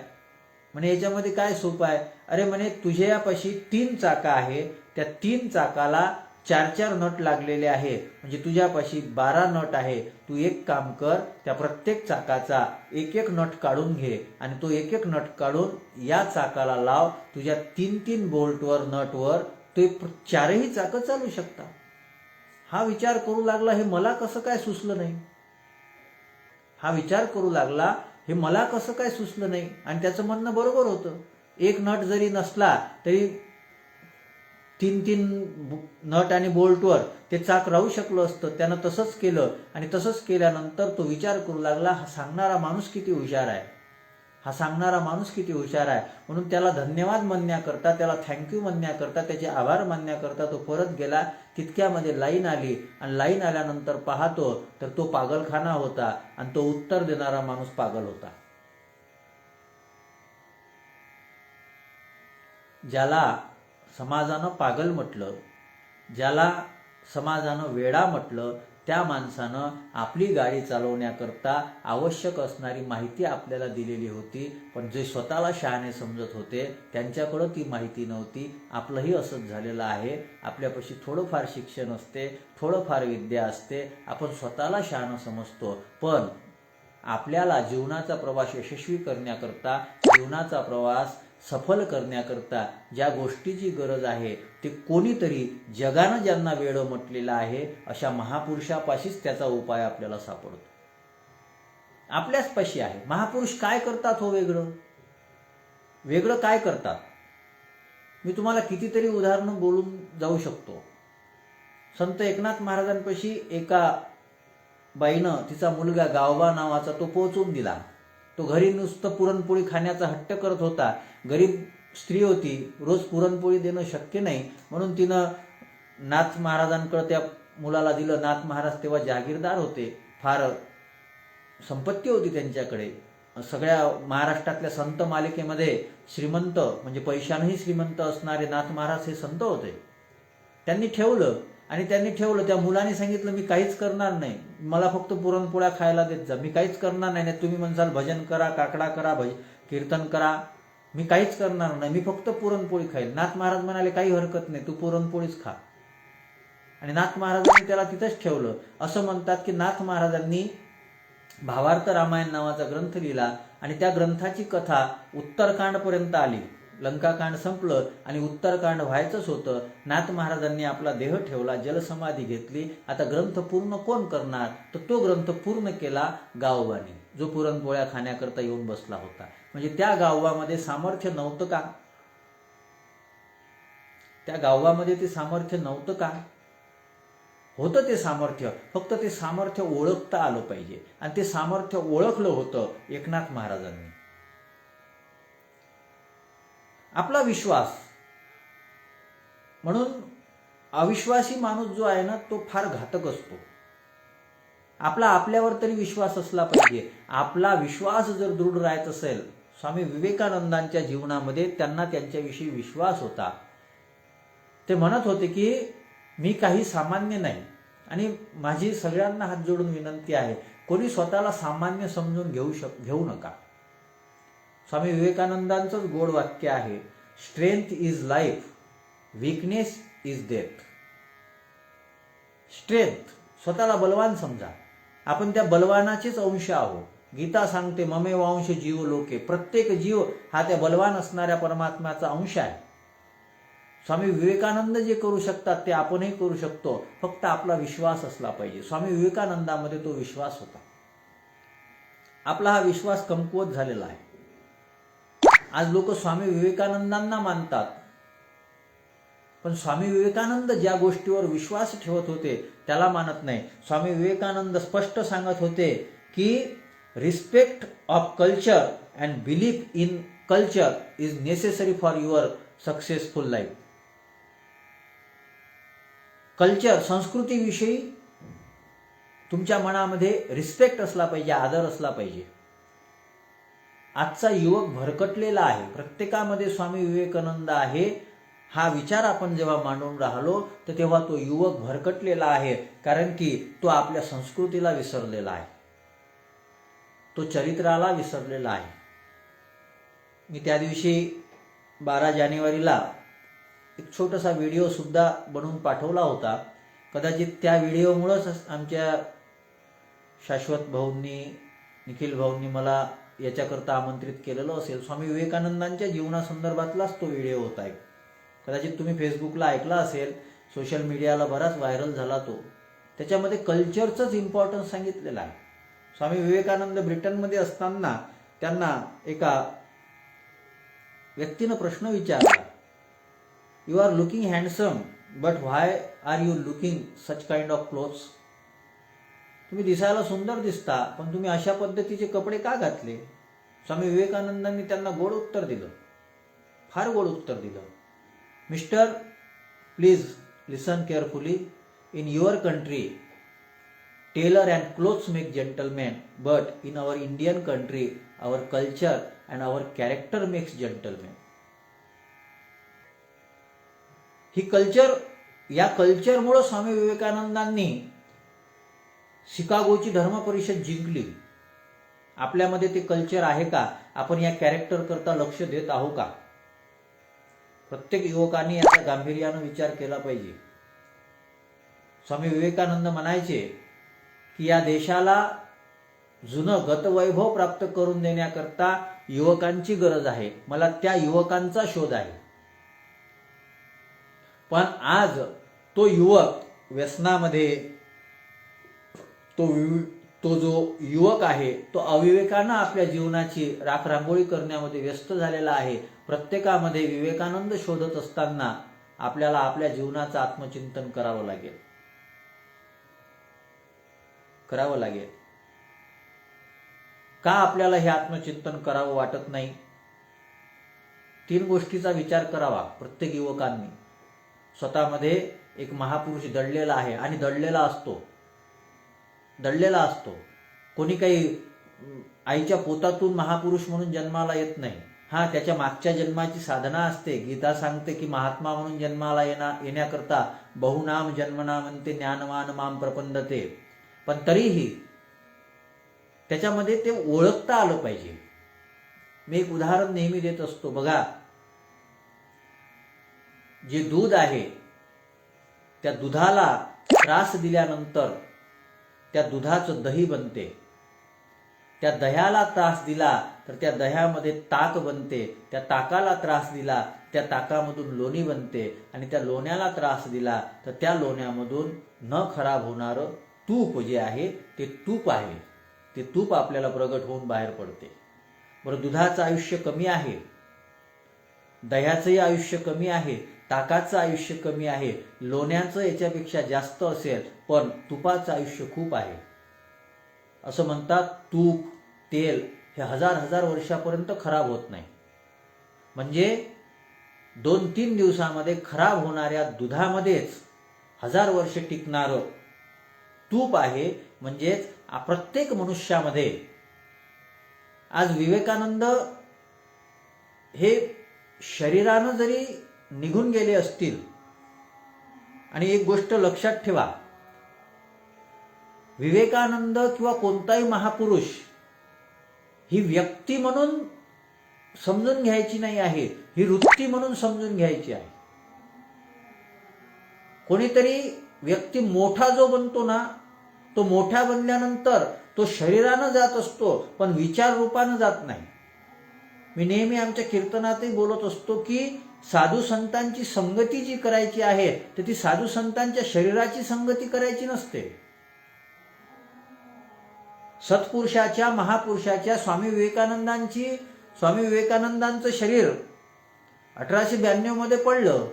म्हणे याच्यामध्ये काय सोपं आहे? अरे म्हणे तुझ्यापाशी 3 चाका आहे, त्या 3 चाकाला 4 नट लागलेले आहे, म्हणजे तुझ्यापाशी 12 नट आहे. तू एक काम कर, त्या प्रत्येक चाकाचा एक नट काढून घे आणि तो एक नट काढून या चाकाला लाव. तुझ्या 3 बोल्टवर नटवर ते 4ही चाकं चालू शकतात. हा विचार करू लागला, हे मला कसं काय सुचलं नाही. हा विचार करू लागला, हे मला कसं काय सुचलं नाही. आणि त्याचं म्हणणं बरोबर होतं. एक नट जरी नसला तरी 3 नट आणि बोल्टवर ते चाक राहू शकलं असतं. त्यानं तसंच केलं आणि तसंच केल्यानंतर तो विचार करू लागला, हा सांगणारा माणूस किती हुशार आहे, हा सांगणारा माणूस किती हुशार आहे. म्हणून त्याला धन्यवाद म्हणण्याकरता, त्याला थँक्यू म्हणण्याकरता, त्याचे आभार मानण्याकरता तो परत गेला. तितक्यामध्ये लाईन आली आणि लाईन आल्यानंतर पाहतो तर तो पागलखाना होता आणि तो उत्तर देणारा माणूस पागल होता. ज्याला समाजानं पागल म्हटलं, ज्याला समाजानं वेडा म्हटलं, त्या माणसानं आपली गाडी चालवण्याकरता आवश्यक असणारी माहिती आपल्याला दिलेली होती. पण जे स्वतःला शहाणे समजत होते त्यांच्याकडं ती माहिती नव्हती. आपलंही असंच झालेलं आहे. आपल्यापाशी थोडंफार शिक्षण असते, थोडंफार विद्या असते, आपण स्वतःला शहाणं समजतो. पण आपल्याला जीवनाचा प्रवास यशस्वी करण्याकरता, जीवनाचा प्रवास सफल करण्याकरता ज्या गोष्टीची गरज आहे ते कोणीतरी जगानं ज्यांना वेडं म्हटलेलं आहे अशा महापुरुषापाशीच त्याचा उपाय आपल्याला सापडतो. आपल्याच पाशी आहे. महापुरुष काय करतात हो वेगळं? वेगळं काय करतात? मी तुम्हाला कितीतरी उदाहरणं बोलून जाऊ शकतो. संत एकनाथ महाराजांपाशी एका बाईनं तिचा मुलगा गावबा नावाचा तो पोहोचून दिला. तो घरी नुसतं पुरणपोळी खाण्याचा हट्ट करत होता. गरीब स्त्री होती, रोज पुरणपोळी देणं शक्य नाही, म्हणून तिनं नाथ महाराजांकडे त्या मुलाला दिलं. नाथ महाराज तेव्हा जागीरदार होते, फार संपत्ती होती त्यांच्याकडे. सगळ्या महाराष्ट्रातल्या संत मालिकेमध्ये श्रीमंत म्हणजे पैशानंही श्रीमंत असणारे नाथ महाराज हे संत होते. त्यांनी ठेवलं आणि त्यांनी ठेवलं. त्या मुलाने सांगितलं, मी काहीच करणार नाही, मला फक्त पुरणपोळ्या खायला देत जा, मी काहीच करणार नाही. तुम्ही म्हणसाल भजन करा, काकडा करा, कीर्तन करा, मी काहीच करणार नाही, मी फक्त पुरणपोळी खाईल. नाथ महाराज म्हणाले, काही हरकत नाही, तू पुरणपोळीच खा. आणि नाथ महाराजांनी त्याला तिथंच ठेवलं. असं म्हणतात की नाथ महाराजांनी भावार्थ रामायण नावाचा ग्रंथ लिहिला आणि त्या ग्रंथाची कथा उत्तरकांडपर्यंत आली. लंकाकांड संपलं आणि उत्तरकांड व्हायचंच होतं. नाथ महाराजांनी आपला देह ठेवला, जलसमाधी घेतली. आता ग्रंथ पूर्ण कोण करणार? तर तो ग्रंथ पूर्ण केला गावोबानी, जो पुरणपोळ्या खाण्याकरता येऊन बसला होता. म्हणजे त्या गावोबामध्ये सामर्थ्य नव्हतं का? त्या गावोबामध्ये ते सामर्थ्य नव्हतं का? होतं ते सामर्थ्य. फक्त ते सामर्थ्य ओळखता आलं पाहिजे आणि ते सामर्थ्य ओळखलं होतं एकनाथ महाराजांनी. आपला विश्वास, म्हणून अविश्वासी माणूस जो आहे ना तो फार घातक असतो. आपला आपल्यावर तरी विश्वास असला पाहिजे. आपला विश्वास जर दृढ राहत असेल, स्वामी विवेकानंदांच्या जीवनामध्ये त्यांना त्यांच्याविषयी विश्वास होता. ते म्हणत होते की मी काही सामान्य नाही. आणि माझी सगळ्यांना हात जोडून विनंती आहे, कोणी स्वतःला सामान्य समजून घेऊ नका. स्वामी विवेकानंदांचंच गोड वाक्य आहे, strength is life, weakness is death. Strength, स्वतःला बलवान समजा. आपण त्या बलवानाचेच अंश आहोत. गीता सांगते ममे वांश जीव लोके, प्रत्येक जीव हा त्या बलवान असणाऱ्या परमात्म्याचा अंश आहे. स्वामी विवेकानंद जे करू शकतात ते आपणही करू शकतो, फक्त आपला विश्वास असला पाहिजे. स्वामी विवेकानंदामध्ये तो विश्वास होता. आपला हा विश्वास कमकुवत झालेला आहे. आज लोक स्वामी विवेकानंदांना मानतात, पण स्वामी विवेकानंद ज्या गोष्टीवर विश्वास ठेवत होते त्याला मानत नाही. स्वामी विवेकानंद स्पष्ट सांगत होते की respect of culture and belief in culture is necessary for your successful life. Culture, संस्कृतीविषयी तुमच्या मनामध्ये रिस्पेक्ट असला पाहिजे, आदर असला पाहिजे. आजचा युवक भरकटलेला आहे. प्रत्येकामध्ये स्वामी विवेकानंद आहे हा विचार आपण जेव्हा मांडून राहिलो तर तेव्हा तो युवक भरकटलेला आहे. कारण की तो आपल्या संस्कृतीला विसरलेला आहे, तो चरित्राला विसरलेला आहे. मी त्या दिवशी 12 जानेवारीला एक छोटासा व्हिडिओ सुद्धा बनवून पाठवला होता. कदाचित त्या व्हिडिओमुळंच आमच्या शाश्वत भाऊंनी, निखिल भाऊंनी मला याच्याकरता आमंत्रित केलेलं असेल. स्वामी विवेकानंदांच्या जीवनासंदर्भातलाच तो व्हिडिओ होता एक. कदाचित तुम्ही फेसबुकला ऐकला असेल, सोशल मीडियाला बराच व्हायरल झाला तो. त्याच्यामध्ये कल्चरचंच इम्पॉर्टन्स सांगितलेलं आहे. स्वामी विवेकानंद ब्रिटनमध्ये असताना त्यांना एका व्यक्तीनं प्रश्न विचारला, you are looking handsome but why are you looking such kind of clothes? तुम्ही दिसायला सुंदर दिसता, पण तुम्ही अशा पद्धतीचे कपडे का घातले? स्वामी विवेकानंदांनी त्यांना गोड उत्तर दिलं, फार गोड उत्तर दिलं. Mister, please listen carefully. In your country tailor and clothes make gentleman, but in our Indian country our culture and our character makes gentleman. ही कल्चर, या कल्चरमुळं स्वामी विवेकानंदांनी शिकागोची धर्म परिषद जिंकली. आपल्यामध्ये ते कल्चर आहे का? आपण या कॅरेक्टर करता लक्ष देत आहो का? प्रत्येक युवकांनी याचा गांभीर्यानं विचार केला पाहिजे. स्वामी विवेकानंद म्हणायचे की या देशाला जुनं गतवैभव प्राप्त करून देण्याकरता युवकांची गरज आहे. मला त्या युवकांचा शोध आहे. पण आज तो युवक व्यसनामध्ये, तो जो युवक आहे तो अविवेकानं आपल्या जीवनाची राखरांगोळी करण्यामध्ये व्यस्त झालेला आहे. प्रत्येकामध्ये विवेकानंद शोधत असताना आपल्याला आपल्या जीवनाचं आत्मचिंतन करावं लागेल. का आपल्याला हे आत्मचिंतन करावं वाटत नाही? 3 गोष्टीचा विचार करावा प्रत्येक युवकांनी. स्वतःमध्ये एक महापुरुष दडलेला आहे आणि दडलेला असतो. कोणी काही आईच्या पोटातून महापुरुष म्हणून जन्माला येत नाही. त्याच्या मागच्या जन्माची साधना असते. गीता सांगते की महात्मा म्हणून जन्माला येण्याकरता बहुनाम जन्मना म्हणते ज्ञानवान माम प्रपंदते. पण तरीही त्याच्यामध्ये ते ओळखता आलं पाहिजे. मी एक उदाहरण नेहमी देत असतो. बघा, जे दूध आहे त्या दुधाला त्रास दिल्यानंतर त्या दुधाचं दही बनते. त्या दह्याला त्रास दिला तर त्या दह्यामध्ये ताक बनते. त्या ताकाला त्रास दिला त्या ताकामधून लोणी बनते. आणि त्या लोण्याला त्रास दिला तर त्या लोण्यामधून न खराब होणारं तूप जे आहे ते तूप आहे. ते तूप आपल्याला प्रगट होऊन बाहेर पडते. बरं, दुधाचं आयुष्य कमी आहे, दह्याचंही आयुष्य कमी आहे, ताकाचं आयुष्य कमी आहे, लोण्याचं याच्यापेक्षा जास्त असेल, पण तुपाचं आयुष्य खूप आहे. असं म्हणतात तूप, तेल हे हजार वर्षापर्यंत खराब होत नाही. म्हणजे 2-3 दिवसामध्ये खराब होणाऱ्या दुधामध्येच 1000 वर्ष टिकणारं तूप आहे. म्हणजेच प्रत्येक मनुष्यामध्ये आज विवेकानंद हे शरीरानं जरी निघून गेले असतील, आणि एक गोष्ट लक्षात ठेवा, विवेकानंद किंवा कोणताही महापुरुष ही व्यक्ती म्हणून समजून घ्यायची नाही आहे, ही वृत्ती म्हणून समजून घ्यायची आहे. कोणीतरी व्यक्ती मोठा जो बनतो ना, तो मोठा बनल्यानंतर तो शरीरानं जात असतो, पण विचार रूपानं जात नाही. मी नेहमी आमच्या कीर्तनातही बोलत असतो की साधू संतांची संगती जी करायची आहे तर ती साधू संतांच्या शरीराची संगती करायची नसते. सत्पुरुषाच्या, महापुरुषाच्या, स्वामी विवेकानंदांचं शरीर 1892 मध्ये पडलं.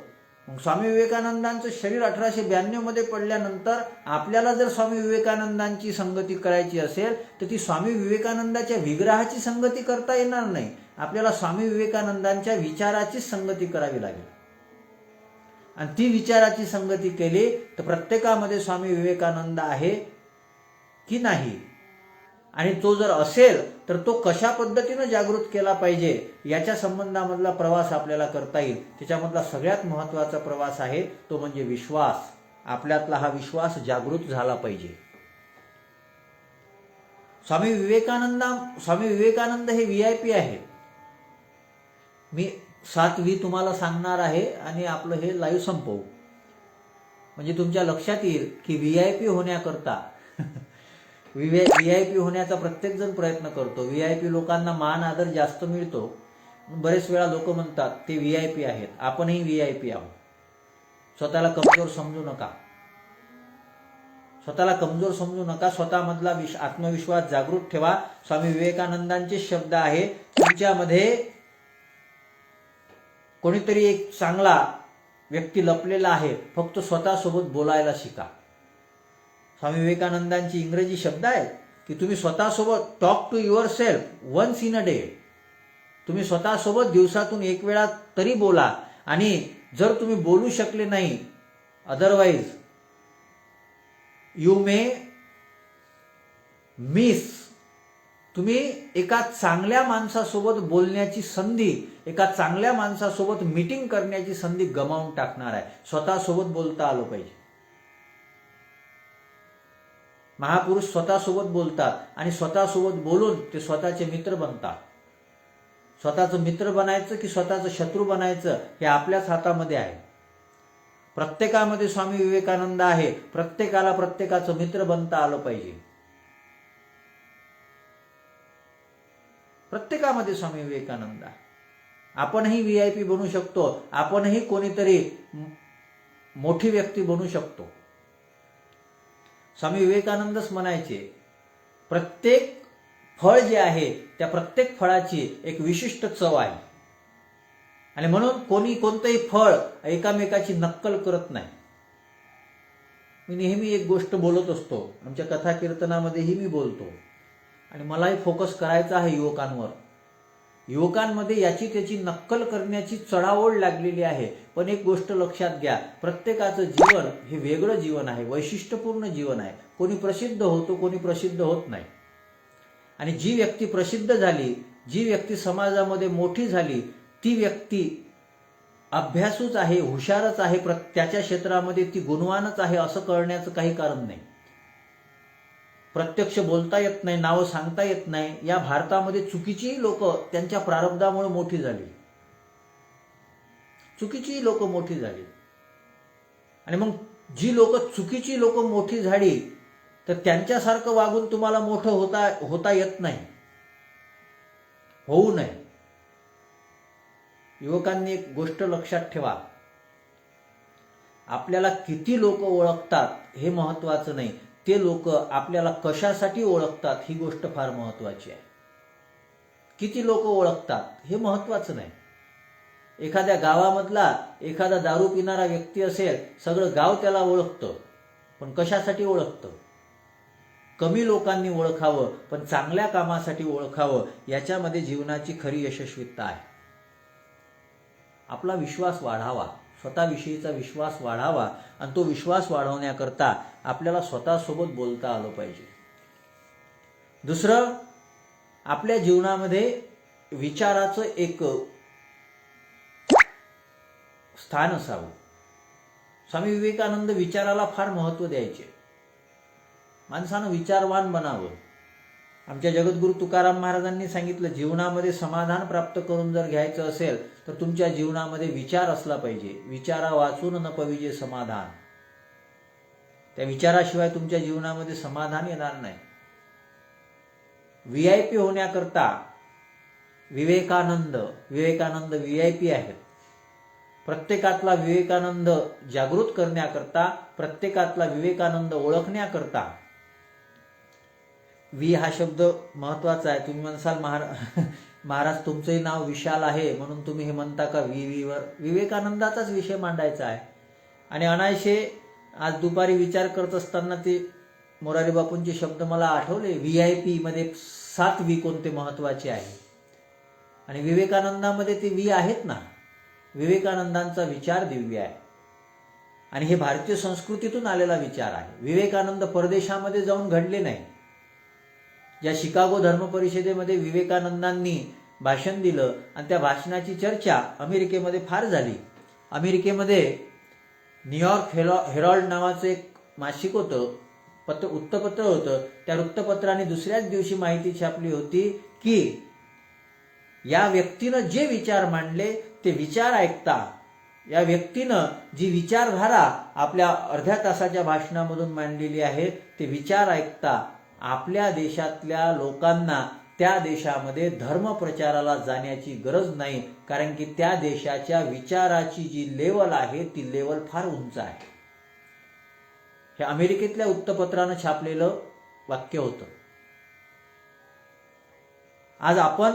मग स्वामी विवेकानंदांचं शरीर 1892 मध्ये पडल्यानंतर आपल्याला जर स्वामी विवेकानंदांची संगती करायची असेल तर ती स्वामी विवेकानंदाच्या विग्रहाची संगती करता येणार नाही. आपल्याला स्वामी विवेकानंदांच्या विचाराची संगती करावी लागेल. आणि ती विचाराची संगती केली तर प्रत्येकामध्ये स्वामी विवेकानंद आहे की नाही, आणि तो जर असेल तर तो कशा पद्धतीने जागृत केला पाहिजे याच्या संबंधामधला प्रवास आपल्याला करता येईल. त्याच्यामधला सगळ्यात महत्त्वाचा प्रवास आहे तो म्हणजे विश्वास. आपल्यातला हा विश्वास जागृत झाला पाहिजे. स्वामी विवेकानंद हे VIP आहेत. मी 7 व्ही तुम्हाला सांगणार आहे आणि आपलं हे लाईव्ह संपवू. म्हणजे तुमच्या लक्षात येईल की VIP होण्याकरता VIP होण्याचा प्रत्येक जण प्रयत्न करतो. VIP लोकांना मान आदर जास्त मिळतो. बरेच वेळा लोक म्हणतात ते VIP आहेत. आपणही VIP आहोत. स्वतःला कमजोर समजू नका. स्वतःला कमजोर समजू नका. स्वतःमधला आत्मविश्वास जागृत ठेवा. स्वामी विवेकानंदांचे शब्द आहे, तुमच्यामध्ये कोणीतरी एक चांगला व्यक्ती लपलेला आहे, फक्त स्वतःसोबत बोलायला शिका. स्वामी विवेकानंदांची इंग्रजी शब्द आहे की तुम्ही स्वतःसोबत talk to yourself once in a day. तुम्ही स्वतःसोबत दिवसातून एक वेळा तरी बोला. आणि जर तुम्ही बोलू शकले नाही, अदरवाईज यू मे मिस. तुम्ही एका चांगल्या माणसासोबत बोलण्याची संधी, एका चांगल्या माणसासोबत मीटिंग करण्याची संधी गमावून टाकणार आहे. स्वतःसोबत बोलता आलं पाहिजे. महापुरुष स्वतःसोबत बोलतात आणि स्वतःसोबत बोलून ते स्वतःचे मित्र बनतात. स्वतःचं मित्र बनायचं की स्वतःचं शत्रू बनायचं हे आपल्याच हातामध्ये आहे. प्रत्येकामध्ये स्वामी विवेकानंद आहे. प्रत्येकाला प्रत्येकाचं मित्र बनता आलं पाहिजे. प्रत्येकामध्ये स्वामी विवेकानंद आहे. आपणही VIP बनू शकतो. आपणही कोणीतरी मोठी व्यक्ती बनू शकतो. स्वामी विवेकानंदच म्हणायचे, प्रत्येक फळ जे आहे त्या प्रत्येक फळाची एक विशिष्ट चव आहे. आणि म्हणून कोणी कोणतंही फळ एकामेकाची नक्कल करत नाही. मी नेहमी एक गोष्ट बोलत असतो. आमच्या कथा कीर्तनामध्येही मी बोलतो. आणि मलाही फोकस करायचा आहे युवकांवर. युवकांमध्ये याची त्याची नक्कल करण्याची चढाओढ लागलेली आहे. पण एक गोष्ट लक्षात घ्या, प्रत्येकाचं जीवन हे वेगळं जीवन आहे, वैशिष्ट्यपूर्ण जीवन आहे. कोणी प्रसिद्ध होतो, कोणी प्रसिद्ध होत नाही. आणि जी व्यक्ती प्रसिद्ध झाली, जी व्यक्ती समाजामध्ये मोठी झाली, ती व्यक्ती अभ्यासूच आहे, हुशारच आहे, त्याच्या क्षेत्रामध्ये ती गुणवानच आहे असं कळण्याचं काही कारण नाही. प्रत्यक्ष बोलता येत नाही, नावं सांगता येत नाही. या भारतामध्ये चुकीची लोक त्यांच्या प्रारब्धामुळे मोठी झाली. चुकीची लोक मोठी झाली. आणि मग जी लोक चुकीची लोक मोठी झाली तर त्यांच्यासारखं वागून तुम्हाला मोठं होता येत नाही, होऊ नये. युवकांनी एक गोष्ट लक्षात ठेवा, आपल्याला किती लोक ओळखतात हे महत्वाचं नाही, ते लोक आपल्याला कशासाठी ओळखतात ही गोष्ट फार महत्वाची आहे. किती लोक ओळखतात हे महत्वाचं नाही. एखाद्या गावामधला एखादा दारू पिणारा व्यक्ती असेल, सगळं गाव त्याला ओळखतं, पण कशासाठी ओळखतं? कमी लोकांनी ओळखावं पण चांगल्या कामासाठी ओळखावं. याच्यामध्ये जीवनाची खरी यशस्वीता आहे. आपला विश्वास वाढावा, स्वतःविषयीचा विश्वास वाढावा. आणि तो विश्वास वाढवण्याकरता आपल्याला स्वतःसोबत बोलता आलं पाहिजे. दुसरं, आपल्या जीवनामध्ये विचाराचं एक स्थान असावं. स्वामी विवेकानंद विचाराला फार महत्त्व द्यायचे. माणसानं विचारवान बनावं. आमच्या जगद्गुरु तुकाराम महाराजांनी सांगितलं, जीवनामध्ये समाधान प्राप्त करून जर घ्यायचं असेल तर तुमच्या जीवनामध्ये विचार असला पाहिजे. विचारा वाचून न पविजे समाधान. त्या विचाराशिवाय तुमच्या जीवनामध्ये समाधान येणार नाही. VIP होण्याकरता विवेकानंद VIP आहेत. प्रत्येकातला विवेकानंद जागृत करण्याकरता, प्रत्येकातला विवेकानंद ओळखण्याकरता. हा शब्द महत्वाचा आहे. तुम्ही म्हणसाल महाराज तुमचंही नाव विशाल आहे म्हणून तुम्ही हे म्हणता का वर? विवेकानंदाचाच विषय मांडायचा आहे. आणि अनायशे आज दुपारी विचार करत असताना ते मोरारी बापूंचे शब्द मला आठवले. VIP मध्ये 7 व्ही कोणते महत्वाचे आहे. आणि विवेकानंदामध्ये ते व्ही आहेत ना. विवेकानंदांचा विचार दिव्य आहे आणि हे भारतीय संस्कृतीतून आलेला विचार आहे. विवेकानंद परदेशामध्ये जाऊन घडले नाही. या शिकागो धर्म परिषदेमध्ये विवेकानंदांनी भाषण दिलं आणि त्या भाषणाची चर्चा अमेरिकेमध्ये फार झाली. अमेरिकेमध्ये न्यूयॉर्क हेरॉल्ड नावाचं एक मासिक होतं, वृत्तपत्र होतं. त्या वृत्तपत्राने दुसऱ्याच दिवशी माहिती छापली होती की या व्यक्तीनं जे विचार मांडले ते विचार ऐकता, या व्यक्तीनं जी विचारधारा आपल्या अर्ध्या तासाच्या भाषणामधून मांडलेली आहे ते विचार ऐकता आपल्या देशातल्या लोकांना त्या देशामध्ये धर्म प्रचाराला जाण्याची गरज नाही, कारण की त्या देशाच्या विचाराची जी लेवल आहे ती लेवल फार उंच आहे. हे अमेरिकेतल्या वृत्तपत्रानं छापलेलं वाक्य होतं. आज आपण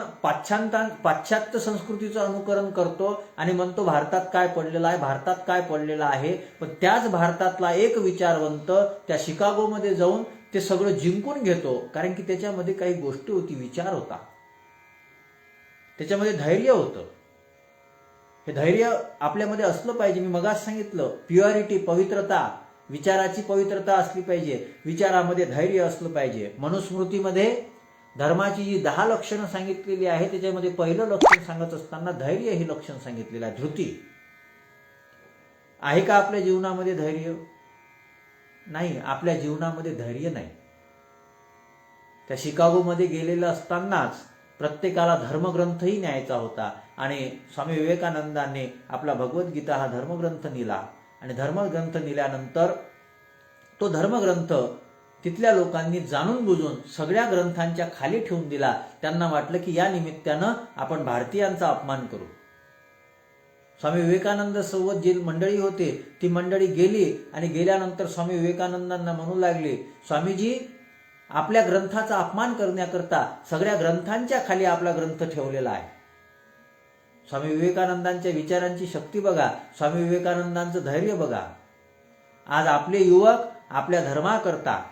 पाश्चात्य संस्कृतीचं अनुकरण करतो आणि म्हणतो भारतात काय पडलेलं आहे, भारतात काय पडलेलं आहे. पण त्याच भारतातला एक विचारवंत त्या शिकागोमध्ये जाऊन ते सगळं जिंकून घेतो, कारण की त्याच्यामध्ये काही गोष्टी होती, विचार होता, त्याच्यामध्ये धैर्य होतं. हे धैर्य आपल्यामध्ये असलं पाहिजे. मी मगाच सांगितलं, प्युअरिटी, पवित्रता, विचाराची पवित्रता असली पाहिजे, विचारामध्ये धैर्य असलं पाहिजे. मनुस्मृतीमध्ये धर्माची जी 10 लक्षणं सांगितलेली आहे त्याच्यामध्ये पहिलं लक्षण सांगत असताना धैर्य हे लक्षण सांगितलेलं आहे. धृती आहे का आपल्या जीवनामध्ये? धैर्य नाही, आपल्या जीवनामध्ये धैर्य नाही. त्या शिकागोमध्ये गेलेलं असतानाच प्रत्येकाला धर्मग्रंथही न्यायचा होता आणि स्वामी विवेकानंदांनी आपला भगवद्गीता हा धर्मग्रंथ नेला आणि धर्मग्रंथ नेल्यानंतर तो धर्मग्रंथ तिथल्या लोकांनी जाणून बुजून सगळ्या ग्रंथांच्या खाली ठेवून दिला. त्यांना वाटलं की या निमित्तानं आपण भारतीयांचा अपमान करू. स्वामी विवेकानंद सोबत जी मंडळी होती ती मंडळी गेली आणि गेल्यानंतर स्वामी विवेकानंदांना म्हणू लागली, स्वामीजी, आपल्या ग्रंथाचा अपमान करण्याकरता सगळ्या ग्रंथांच्या खाली आपला ग्रंथ ठेवलेला आहे. स्वामी विवेकानंदांच्या विचारांची शक्ती बघा, स्वामी विवेकानंदांचं धैर्य बघा. आज आपले युवक आपल्या धर्माकरता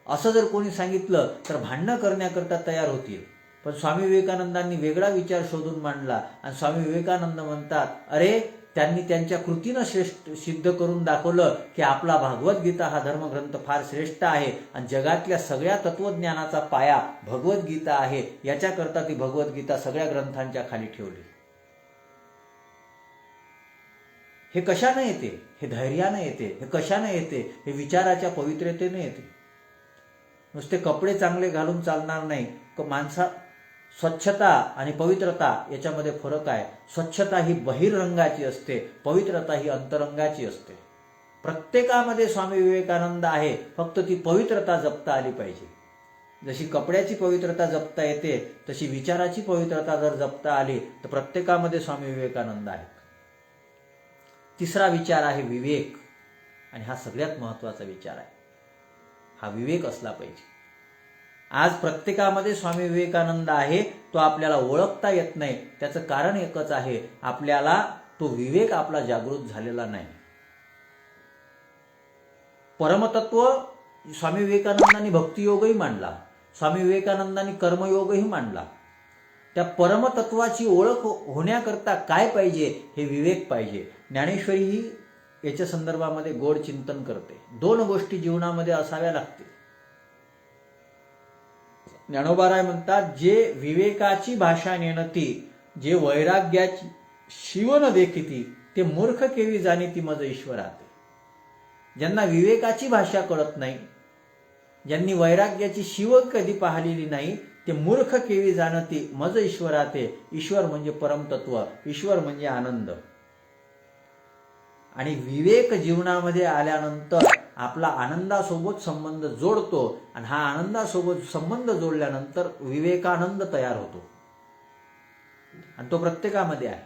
असं जर कोणी सांगितलं तर भांडणं करण्याकरता तयार होतील. पण स्वामी विवेकानंदांनी वेगळा विचार शोधून मांडला आणि स्वामी विवेकानंद म्हणतात, अरे, त्यांनी त्यांच्या कृतीनं श्रेष्ठ सिद्ध करून दाखवलं की आपला भगवद्गीता हा धर्मग्रंथ फार श्रेष्ठ आहे आणि जगातल्या सगळ्या तत्वज्ञानाचा पाया भगवद्गीता आहे. याच्याकरता ती भगवद्गीता सगळ्या ग्रंथांच्या खाली ठेवली. हे कशानं येते? हे धैर्यानं येते. हे कशानं येते? हे विचाराच्या पवित्रतेने येते. नुसते कपडे चांगले घालून चालणार नाही. माणसा स्वच्छता आणि पवित्रता याच्यामध्ये फरक आहे. स्वच्छता ही बहिरंगाची असते, पवित्रता ही अंतरंगाची असते. प्रत्येकामध्ये स्वामी विवेकानंद आहे, फक्त ती पवित्रता जपता आली पाहिजे. जशी कपड्याची पवित्रता जपता येते तशी विचाराची पवित्रता जर जपता आली तर प्रत्येकामध्ये स्वामी विवेकानंद आहेत. तिसरा विचार आहे विवेक, आणि हा सगळ्यात महत्वाचा विचार आहे. हा विवेक असला पाहिजे. आज प्रत्येकामध्ये स्वामी विवेकानंद आहे, तो आपल्याला ओळखता येत नाही. त्याचं कारण एकच आहे, आपल्याला तो विवेक आपला जागृत झालेला नाही. परमतत्व स्वामी विवेकानंदांनी भक्तियोगही मांडला, स्वामी विवेकानंदांनी कर्मयोगही मांडला. त्या परमतत्वाची ओळख होण्याकरता काय पाहिजे? हे विवेक पाहिजे. ज्ञानेश्वरी ही याच्या संदर्भामध्ये गोड चिंतन करते. 2 गोष्टी जीवनामध्ये असाव्या लागतील. ज्ञानोबाराय म्हणतात, जे विवेकाची भाषा नेणती, जे वैराग्याची शिवण देखिती, ते मूर्ख केवी जाणीती मज ईश्वराते. ज्यांना विवेकाची भाषा कळत नाही, ज्यांनी वैराग्याची शिव कधी पाहिलेली नाही, ते मूर्ख केवी जाणती मज ईश्वराते. ईश्वर म्हणजे परमतत्व, ईश्वर म्हणजे आनंद. आणि विवेक जीवनामध्ये आल्यानंतर आपला आनंदासोबत संबंध जोडतो आणि हा आनंदासोबत संबंध जोडल्यानंतर विवेकानंद तयार होतो आणि तो प्रत्येकामध्ये आहे.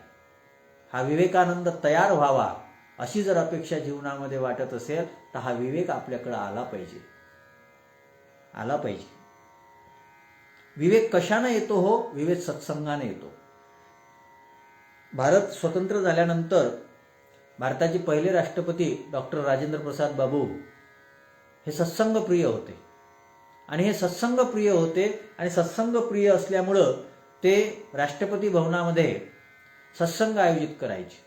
हा विवेकानंद तयार व्हावा अशी जर अपेक्षा जीवनामध्ये वाटत असेल तर हा विवेक आपल्याकडे आला पाहिजे. विवेक कशाने येतो? हो, विवेक सत्संगाने येतो. भारत स्वतंत्र झाल्यानंतर भारताचे पहिले राष्ट्रपती डॉक्टर राजेंद्र प्रसाद बाबू हे सत्संगप्रिय होते आणि हे सत्संगप्रिय होते आणि सत्संगप्रिय असल्यामुळं ते राष्ट्रपती भवनामध्ये सत्संग आयोजित करायचे.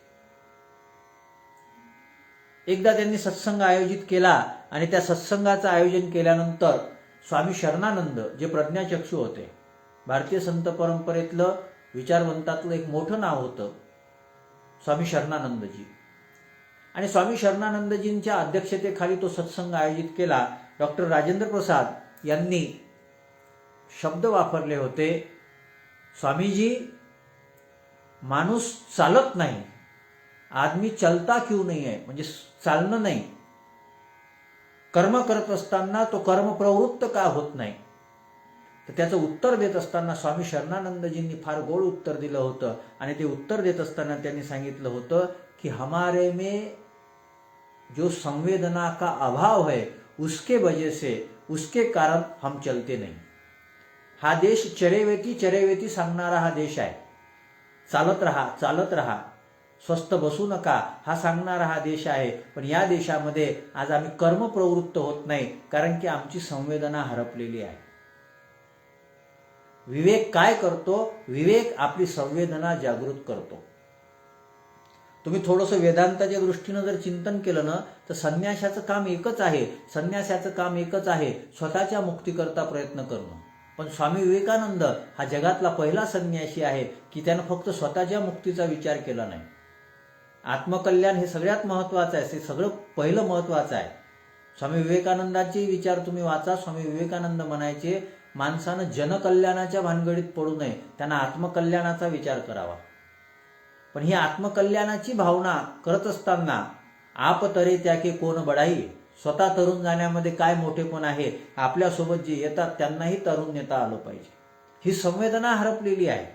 एकदा त्यांनी सत्संग आयोजित केला आणि त्या सत्संगाचं आयोजन केल्यानंतर स्वामी शरणानंद, जे प्रज्ञाचक्षू होते, भारतीय संत परंपरेतलं विचारवंतातलं एक मोठं नाव होतं स्वामी शरणानंदजी. आणि स्वामी शरणानंदजींच्या अध्यक्षतेखाली तो सत्संग आयोजित केला. डॉक्टर राजेंद्र प्रसाद यांनी शब्द वापरले होते स्वामीजी, माणूस चालत नाही, आदमी चलता क्यों नहीं है, म्हणजे चालणं नाही, कर्म करत असताना तो कर्म प्रवृत्त का होत नाही. तर त्याचं उत्तर देत असताना स्वामी शरणानंदजींनी फार गोड उत्तर दिलं होतं. आणि ते उत्तर देत असताना त्यांनी सांगितलं होतं की हमारे में जो संवेदना का अभाव है उसके वजह से, उसके कारण हम चलते नहीं. हा देश चरेवेती सांगणारा हा देश आहे. चालत राहा, स्वस्थ बसू नका हा सांगणारा हा देश आहे. पण या देशामध्ये आज आम्ही कर्म प्रवृत्त होत नाही, कारण की आमची संवेदना हरपलेली आहे. विवेक काय करतो? विवेक आपली संवेदना जागृत करतो. तुम्ही थोडंसं वेदांताच्या दृष्टीनं जर चिंतन केलं ना, तर संन्यासाचं काम एकच आहे. स्वतःच्या मुक्तीकरता प्रयत्न करणं. पण स्वामी विवेकानंद हा जगातला पहिला संन्यासी आहे की त्यानं फक्त स्वतःच्या मुक्तीचा विचार केला नाही. आत्मकल्याण हे सगळ्यात महत्वाचं आहे, ते सगळं पहिलं महत्वाचं आहे. स्वामी विवेकानंदाचे विचार तुम्ही वाचा. स्वामी विवेकानंद म्हणायचे, माणसानं जनकल्याणाच्या भानगडीत पडू नये, त्यांना आत्मकल्याणाचा विचार करावा. पण ही आत्मकल्याणाची भावना करत असताना आप तरे त्याके कोण बडाई, स्वतः तरुण जाण्यामध्ये काय मोठेपण आहे, आपल्यासोबत जे येतात त्यांनाही तरुण नेता आलं पाहिजे. ही संवेदना हरपलेली आहे.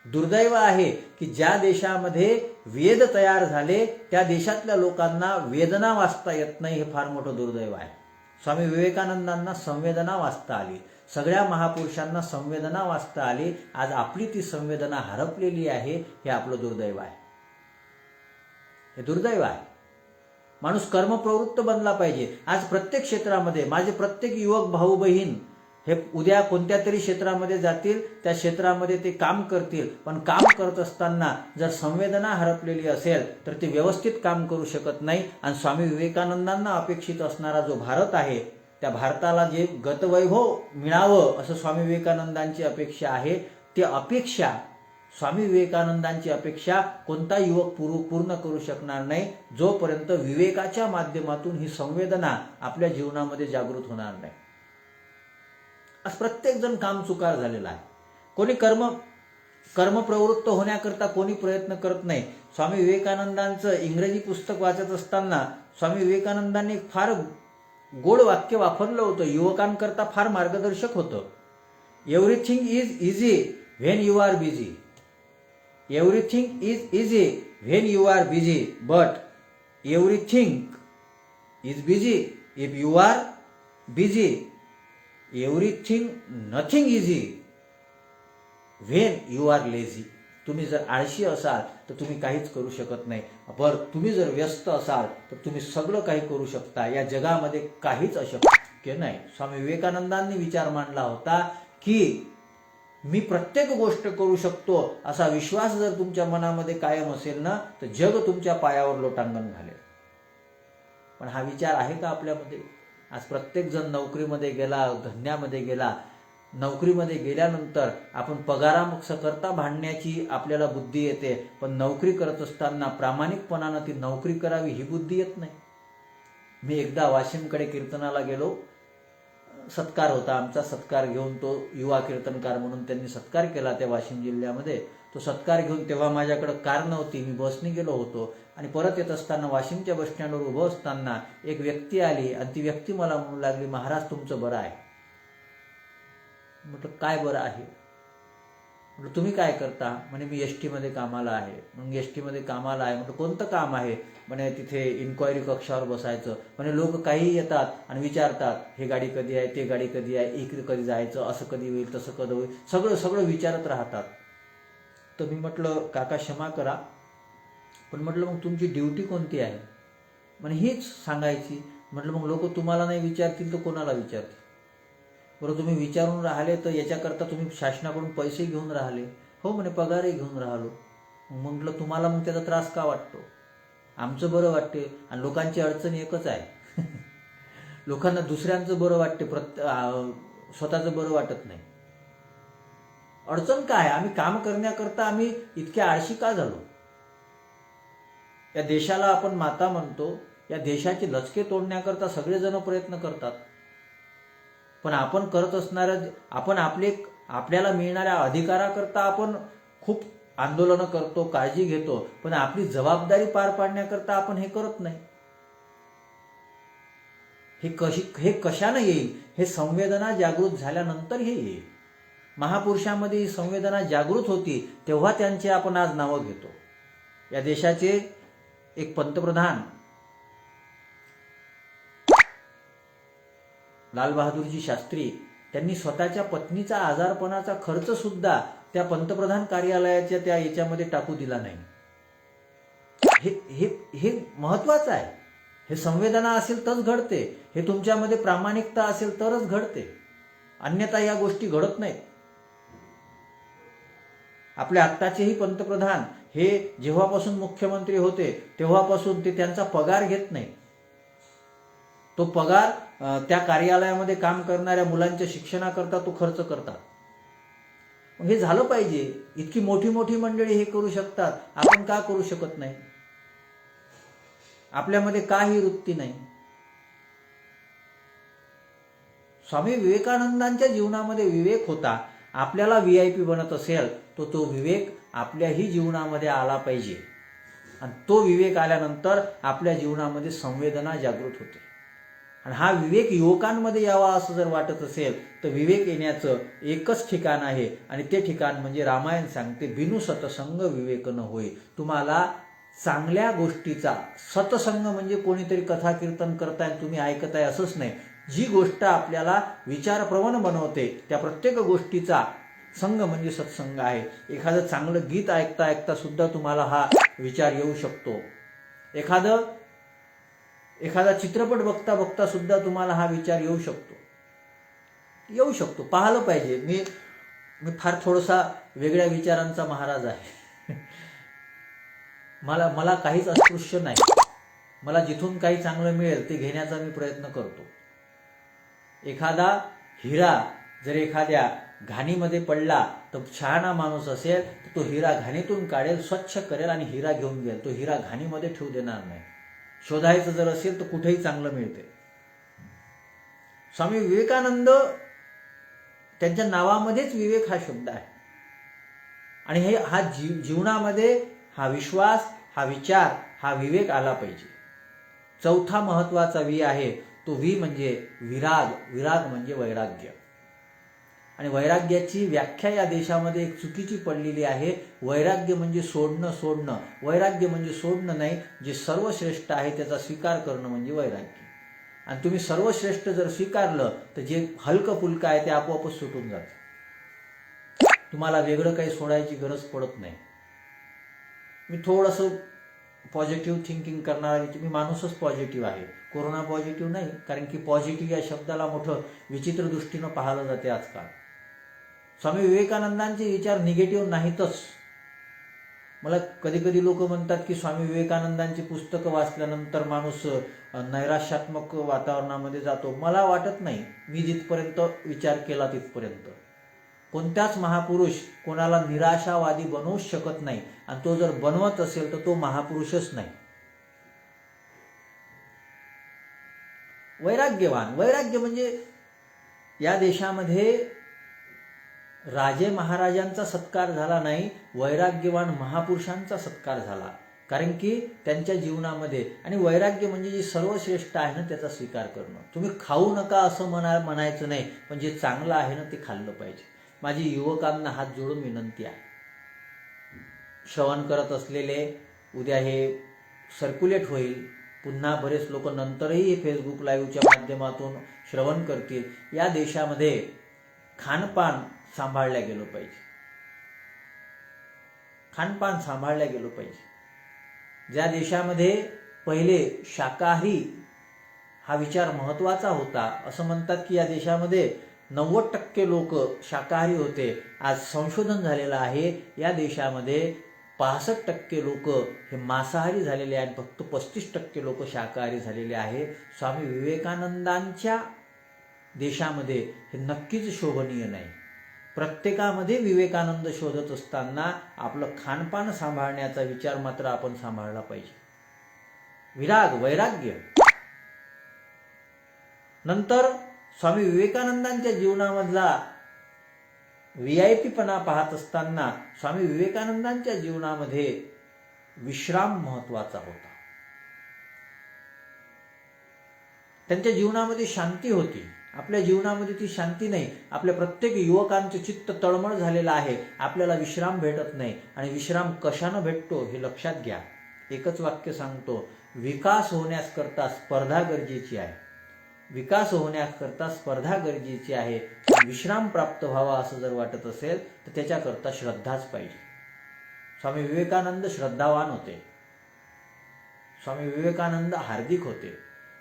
दुर्दैव आहे की ज्या देशामध्ये वेद तयार झाले त्या देशातल्या लोकांना वेदना वाचता येत नाही. हे फार मोठं दुर्दैव आहे. स्वामी विवेकानंदांना संवेदना वाचता आली, सगळ्या महापुरुषांना संवेदना वाचता आली. आज आपली ती संवेदना हरपलेली आहे. हे आपलं दुर्दैव आहे. हे दुर्दैव आहे. माणूस कर्मप्रवृत्त बनला पाहिजे. आज प्रत्येक क्षेत्रामध्ये माझे प्रत्येक युवक भाऊ बहीण हे उद्या कोणत्या तरी क्षेत्रामध्ये जातील, त्या क्षेत्रामध्ये ते काम करतील. पण काम करत असताना जर संवेदना हरपलेली असेल तर ते व्यवस्थित काम करू शकत नाही. आणि स्वामी विवेकानंदांना अपेक्षित असणारा जो भारत आहे, त्या भारताला जे गतवैभव मिळावं असं स्वामी विवेकानंदांची अपेक्षा आहे. ती अपेक्षा, स्वामी विवेकानंदांची अपेक्षा कोणता युवक पूर्ण करू शकणार नाही जोपर्यंत विवेकाच्या माध्यमातून ही संवेदना आपल्या जीवनामध्ये जागृत होणार नाही. आज प्रत्येक जण काम चुकार झालेला आहे. कोणी कर्मप्रवृत्त होण्याकरता कोणी प्रयत्न करत नाही. स्वामी विवेकानंदांचं इंग्रजी पुस्तक वाचत असताना स्वामी विवेकानंदांनी फार गोड वाक्य वापरलं होतं, युवकांकरता फार मार्गदर्शक होतं. Everything is easy when you are busy. Everything is easy when you are busy, but everything is busy if you are busy. Everything nothing easy when you are lazy. तुम्ही जर आळशी असाल तर तुम्ही काहीच करू शकत नाही. बरं, तुम्ही जर व्यस्त असाल तर तुम्ही सगळं काही करू शकता. या जगामध्ये काहीच अशक्य नाही. स्वामी विवेकानंदांनी विचार मांडला होता की मी प्रत्येक गोष्ट करू शकतो असा विश्वास जर तुमच्या मनामध्ये कायम असेल ना, तर जग तुमच्या पायावर लोटांगण घालेल. पण हा विचार आहे का आपल्यामध्ये? आज प्रत्येक जण नोकरीमध्ये गेला, धंद्यामध्ये गेला. नोकरीमध्ये गेल्यानंतर आपण पगाराकरता भांडण्याची आपल्याला बुद्धी येते, पण नोकरी करत असताना प्रामाणिकपणानं ती नोकरी करावी ही बुद्धी येत नाही. मी एकदा वाशिमकडे कीर्तनाला गेलो. सत्कार होता आमचा. सत्कार घेऊन तो युवा कीर्तनकार म्हणून त्यांनी सत्कार केला त्या वाशिम जिल्ह्यामध्ये. तो सत्कार घेऊन तेव्हा माझ्याकडे कार नव्हती, मी बसने गेलो होतो. आणि परत येत असताना वाशिमच्या बस स्टँडवर उभं असताना एक व्यक्ती आली आणि ती व्यक्ती मला म्हणू लागली, महाराज तुमचं बरं आहे. म्हटलं काय बरं आहे? म्हटलं तुम्ही काय करता? म्हणे मी एस टीमध्ये कामाला आहे. मग एस टीमध्ये कामाला आहे. म्हटलं कोणतं काम आहे? म्हणे तिथे इन्क्वायरी कक्षावर बसायचं. म्हणे लोक काही येतात आणि विचारतात, हे गाडी कधी आहे, ते गाडी कधी आहे, इकडे कधी जायचं, असं कधी होईल, तसं कधी होईल, सगळं विचारत राहतात. तर मी म्हटलं काका क्षमा करा, पण म्हटलं मग तुमची ड्युटी कोणती आहे? म्हणे हीच सांगायची. म्हटलं मग लोक तुम्हाला नाही विचारतील तर कोणाला विचारतील? बरं तुम्ही विचारून राहिले तर याच्याकरता तुम्ही शासनाकडून पैसे घेऊन राहिले? हो म्हणे पगारही घेऊन राहिलो. म्हटलं तुम्हाला मग त्याचा त्रास का वाटतो? आमचं बरं वाटते आणि लोकांची अडचण एकच आहे. लोकांना दुसऱ्यांचं बरं वाटते, स्वतःचं बरं वाटत नाही. अडचण काय? आम्ही काम करण्याकरता आम्ही इतके आळशी का झालो? या देशाला आपण माता म्हणतो, या देशाचे लचके तोडण्याकरता सगळेजण प्रयत्न करतात. पण आपण करत असणारं, आपण आपले आपल्याला मिळणाऱ्या अधिकाराकरता आपण खूप आंदोलनं करतो, काळजी घेतो, पण आपली जबाबदारी पार पाडण्याकरता आपण हे करत नाही. हे कशानं येईल? हे संवेदना जागृत झाल्यानंतर हे येईल. महापुरुषांमध्ये ही संवेदना जागृत होती तेव्हा त्यांचे आपण आज नावं घेतो. या देशाचे एक पंतप्रधान लालबहादूरजी शास्त्री, त्यांनी स्वतःच्या पत्नीचा आजारपणाचा खर्च सुद्धा त्या पंतप्रधान कार्यालयाच्या त्या याच्यामध्ये टाकू दिला नाही. हे महत्वाचं आहे. हे संवेदना असेल तरच घडते. हे तुमच्यामध्ये प्रामाणिकता असेल तरच घडते, अन्यथा या गोष्टी घडत नाहीत. आपले आत्ताचेही पंतप्रधान हे जेव्हापासून मुख्यमंत्री होते तेव्हापासून ते त्यांचा पगार घेत नाही. तो पगार त्या कार्यालयामध्ये काम करणाऱ्या मुलांच्या शिक्षणाकरता तो खर्च करतात. हे झालं पाहिजे. इतकी मोठी मोठी मंडळी हे करू शकतात, आपण का करू शकत नाही? आपल्यामध्ये का ही वृत्ती नाही? स्वामी विवेकानंदांच्या जीवनामध्ये विवेक होता. आपल्याला VIP बनत असेल तर तो विवेक आपल्याही जीवनामध्ये आला पाहिजे, आणि तो विवेक आल्यानंतर आपल्या जीवनामध्ये संवेदना जागृत होते. आणि हा विवेक युवकांमध्ये यावा असं जर वाटत असेल तर विवेक येण्याचं एकच ठिकाण आहे, आणि ते ठिकाण म्हणजे रामायण सांगते, बिनु सतसंग विवेक न होय. तुम्हाला चांगल्या गोष्टीचा, सतसंग म्हणजे कोणीतरी कथा कीर्तन करताय तुम्ही ऐकताय असंच नाही. जी गोष्ट आपल्याला विचारप्रवण बनवते त्या प्रत्येक गोष्टीचा संग म्हणजे सत्संग आहे. एखादं चांगलं गीत ऐकता ऐकता सुद्धा तुम्हाला हा विचार येऊ शकतो. एखादा चित्रपट बघता बघता सुद्धा तुम्हाला हा विचार येऊ शकतो. पाहिलं पाहिजे. मी फार थोडासा वेगळ्या विचारांचा महाराज आहे. मला काहीच अस्पृश्य नाही. मला जिथून काही चांगलं मिळेल ते घेण्याचा मी प्रयत्न करतो. एखादा हिरा जर एखाद्या घाणीमध्ये पडला तर शहाणा माणूस असेल तर तो हिरा घाणीतून काढेल, स्वच्छ करेल आणि हिरा घेऊन गेल. तो हिरा घाणीमध्ये ठेवू देणार नाही. शोधायचं जर असेल तर कुठेही चांगलं मिळते. स्वामी विवेकानंद त्यांच्या नावामध्येच विवेक हा शब्द आहे. आणि हा जीवनामध्ये हा विश्वास, हा विचार, हा विवेक आला पाहिजे. चौथा महत्वाचा वी आहे, तो वी म्हणजे विराग. विराग म्हणजे वैराग्य. आणि वैराग्याची व्याख्या या देशामध्ये एक चुकीची पडलेली आहे. वैराग्य म्हणजे सोडणं. वैराग्य म्हणजे सोडणं नाही, जे सर्वश्रेष्ठ आहे त्याचा स्वीकार करणं म्हणजे वैराग्य. आणि तुम्ही सर्वश्रेष्ठ जर स्वीकारलं तर जे हलकं फुलकं आहे ते आपोआपच सुटून जातं. तुम्हाला वेगळं काही सोडायची गरज पडत नाही. मी थोडंसं पॉझिटिव्ह थिंकिंग करणारा मी माणूसच पॉझिटिव्ह आहे. कोरोना पॉझिटिव्ह नाही, कारण की पॉझिटिव्ह या शब्दाला मोठं विचित्र दृष्टीनं पाहिलं जाते आजकाल. स्वामी विवेकानंदांचे विचार निगेटिव्ह नाहीतच. मला कधी कधी लोक म्हणतात की स्वामी विवेकानंदांची पुस्तकं वाचल्यानंतर माणूस नैराश्यात्मक वातावरणामध्ये जातो. मला वाटत नाही. मी जिथपर्यंत विचार केला तिथपर्यंत कोणत्याच महापुरुष कोणाला निराशावादी बनवूच शकत नाही, आणि तो जर बनवत असेल तर तो महापुरुषच नाही. वैराग्य म्हणजे या देशामध्ये राजे महाराजांचा सत्कार झाला नाही, वैराग्यवान महापुरुषांचा सत्कार झाला. कारण की त्यांच्या जीवनामध्ये, आणि वैराग्य म्हणजे जे सर्वश्रेष्ठ आहे ना त्याचा स्वीकार करणं. तुम्ही खाऊ नका असं म्हणायचं नाही, पण जे चांगलं आहे ना ते खाल्लं पाहिजे. माझी युवकांना हात जोडून विनंती आहे. श्रवण करत असलेले उद्या हे सर्क्युलेट होईल, पुन्हा बरेच लोक नंतरही हे फेसबुक लाईव्हच्या माध्यमातून श्रवण करतील. या देशामध्ये खानपान सांभाळल्या गेलं पाहिजे. खानपान सांभाळल्या गेलं पाहिजे. ज्या देशामध्ये पहिले शाकाहारी हा विचार महत्वाचा होता, असं म्हणतात की या देशामध्ये 90% लोक शाकाहारी होते. आज संशोधन झालेलं आहे, या देशामध्ये 65% लोक हे मांसाहारी झालेले आहेत, फक्त 35% लोक शाकाहारी झालेले आहे. स्वामी विवेकानंदांच्या देशामध्ये हे नक्कीच शोभनीय नाही. प्रत्येकामध्ये विवेकानंद शोधत असताना आपलं खानपान सांभाळण्याचा विचार मात्र आपण सांभाळला पाहिजे. वैराग्य. नंतर स्वामी विवेकानंदांच्या जीवनामधला VIP-पणा पाहत असताना स्वामी विवेकानंदांच्या जीवनामध्ये विश्राम महत्वाचा होता. त्यांच्या जीवनामध्ये शांती होती. आपल्या जीवनामध्ये ती शांती नाही. आपल्या प्रत्येक युवकांचे चित्त तळमळ झालेलं आहे. आपल्याला विश्राम भेटत नाही. आणि विश्राम कशानं भेटतो हे लक्षात घ्या. एकच वाक्य सांगतो, विकास होण्याकरता स्पर्धा गरजेची आहे. विकास होण्याकरता स्पर्धा गरजेची आहे. विश्राम प्राप्त व्हावा असं जर वाटत असेल तर त्याच्याकरता श्रद्धाच पाहिजे. स्वामी विवेकानंद श्रद्धावान होते. स्वामी विवेकानंद हार्दिक होते.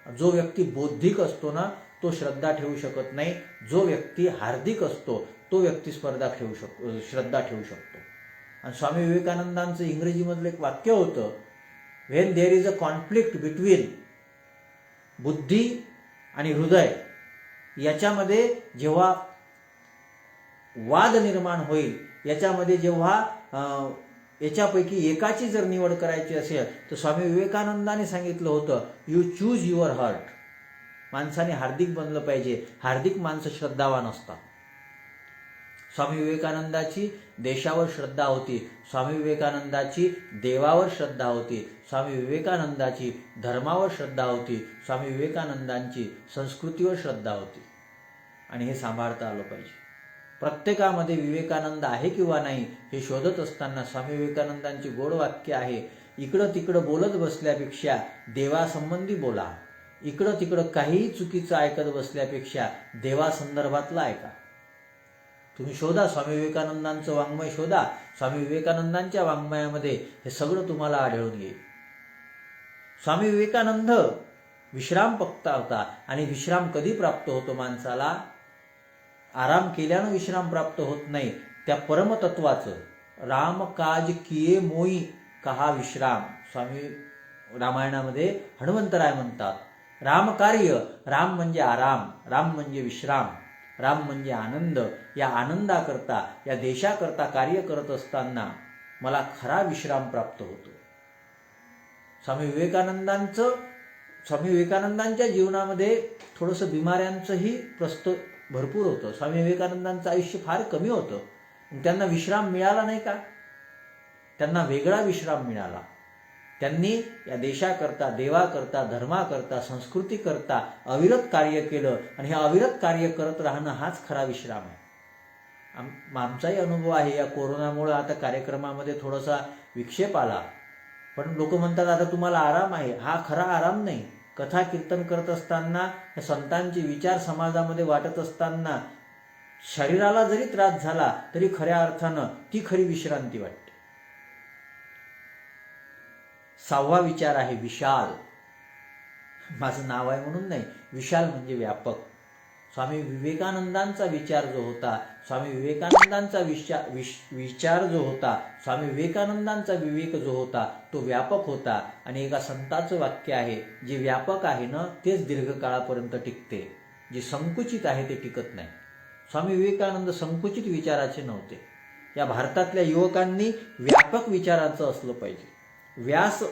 जो व्यक्ती बौद्धिक असतो ना तो श्रद्धा ठेवू शकत नाही. जो व्यक्ती हार्दिक असतो तो व्यक्ती श्रद्धा ठेवू शकतो. आणि स्वामी विवेकानंदांचं इंग्रजीमधलं एक वाक्य होतं, when there is a conflict between बुद्धी आणि हृदय, याच्यामध्ये जेव्हा वाद निर्माण होईल, याच्यामध्ये जेव्हा याच्यापैकी एकाची जर निवड करायची असेल तर स्वामी विवेकानंदांनी सांगितलं होतं, यू चूज युअर हार्ट. माणसाने हार्दिक बनलं पाहिजे. हार्दिक माणसं श्रद्धावान असतात. स्वामी विवेकानंदाची देशावर श्रद्धा होती. स्वामी विवेकानंदाची देवावर श्रद्धा होती. स्वामी विवेकानंदाची धर्मावर श्रद्धा होती. स्वामी विवेकानंदांची संस्कृतीवर श्रद्धा होती. आणि हे सांभाळता आलं पाहिजे. प्रत्येकामध्ये विवेकानंद आहे किंवा नाही हे शोधत असताना स्वामी विवेकानंदांची गोड वाक्य आहे, इकडं तिकडं बोलत बसल्यापेक्षा देवासंबंधी बोला. इकडं तिकडं काहीही चुकीचं ऐकत बसल्यापेक्षा देवासंदर्भातलं ऐका. तुम्ही शोधा, स्वामी विवेकानंदांचं वाङ्मय शोधा. स्वामी विवेकानंदांच्या वाङ्मयामध्ये हे सगळं तुम्हाला आढळून येईल. स्वामी विवेकानंद विश्राम पक्ता होता. आणि विश्राम कधी प्राप्त होतो माणसाला? आराम केल्यानं विश्राम प्राप्त होत नाही. त्या परमतत्वाचं राम काज किये मोई कहा विश्राम. स्वामी रामायणामध्ये हनुमंतराय म्हणतात, राम कार्य, राम म्हणजे आराम, राम म्हणजे विश्राम, राम म्हणजे आनंद. या आनंदाकरता, या देशाकरता कार्य करत असताना मला खरा विश्राम प्राप्त होतो. स्वामी विवेकानंदांच्या जीवनामध्ये थोडंसं बिमाऱ्यांचंही भरपूर होतं. स्वामी विवेकानंदांचं आयुष्य फार कमी होतं. त्यांना विश्राम मिळाला नाही का? त्यांना वेगळा विश्राम मिळाला. त्यांनी या देशाकरता, देवाकरता, धर्माकरता, संस्कृतीकरता अविरत कार्य केलं. आणि हे अविरत कार्य करत राहणं हाच खरा विश्राम आहे. आमचाही अनुभव आहे. या कोरोनामुळे आता कार्यक्रमामध्ये थोडासा विक्षेप आला. पण लोक म्हणतात आता तुम्हाला आराम आहे. हा खरा आराम नाही. कथा कीर्तन करत असताना, संतांचे विचार समाजामध्ये वाटत असताना शरीराला जरी त्रास झाला तरी खऱ्या अर्थानं ती खरी विश्रांती वाटते. 6वा विचार आहे विशाल. माझं नाव आहे म्हणून नाही, विशाल म्हणजे व्यापक. स्वामी विवेकानंदांचा विचार जो होता, स्वामी विवेकानंदांचा विचार जो होता, स्वामी विवेकानंदांचा विवेक जो होता तो व्यापक होता. आणि एका संताचं वाक्य आहे, जे व्यापक आहे ना तेच दीर्घकाळापर्यंत टिकते, जे संकुचित आहे ते टिकत नाही. स्वामी विवेकानंद संकुचित विचाराचे नव्हते. या भारतातल्या युवकांनी व्यापक विचारांचं असलं पाहिजे. व्यास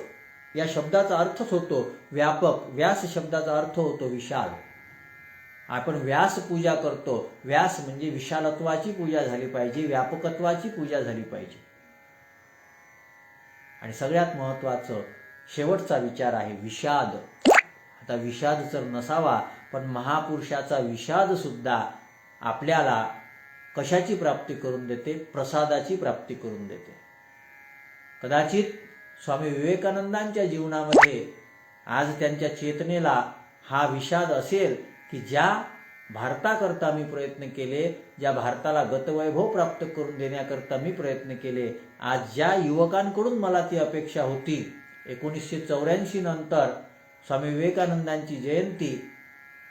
या शब्दाचा अर्थच होतो व्यापक. व्यास शब्दाचा अर्थ होतो विशाल. आपण व्यास पूजा करतो. व्यास म्हणजे विशालत्वाची पूजा झाली पाहिजे, व्यापकत्वाची पूजा झाली पाहिजे. आणि सगळ्यात महत्वाचं शेवटचा विचार आहे विषाद. आता विषाद जर नसावा, पण महापुरुषाचा विषाद सुद्धा आपल्याला कशाची प्राप्ती करून देते? प्रसादाची प्राप्ती करून देते. कदाचित स्वामी विवेकानंदांच्या जीवनामध्ये आज त्यांच्या चेतनेला हा विषाद असेल की ज्या भारताकरता मी प्रयत्न केले, ज्या भारताला गतवैभव प्राप्त करून देण्याकरता मी प्रयत्न केले, आज ज्या युवकांकडून मला ती अपेक्षा होती. 1984 नंतर स्वामी विवेकानंदांची जयंती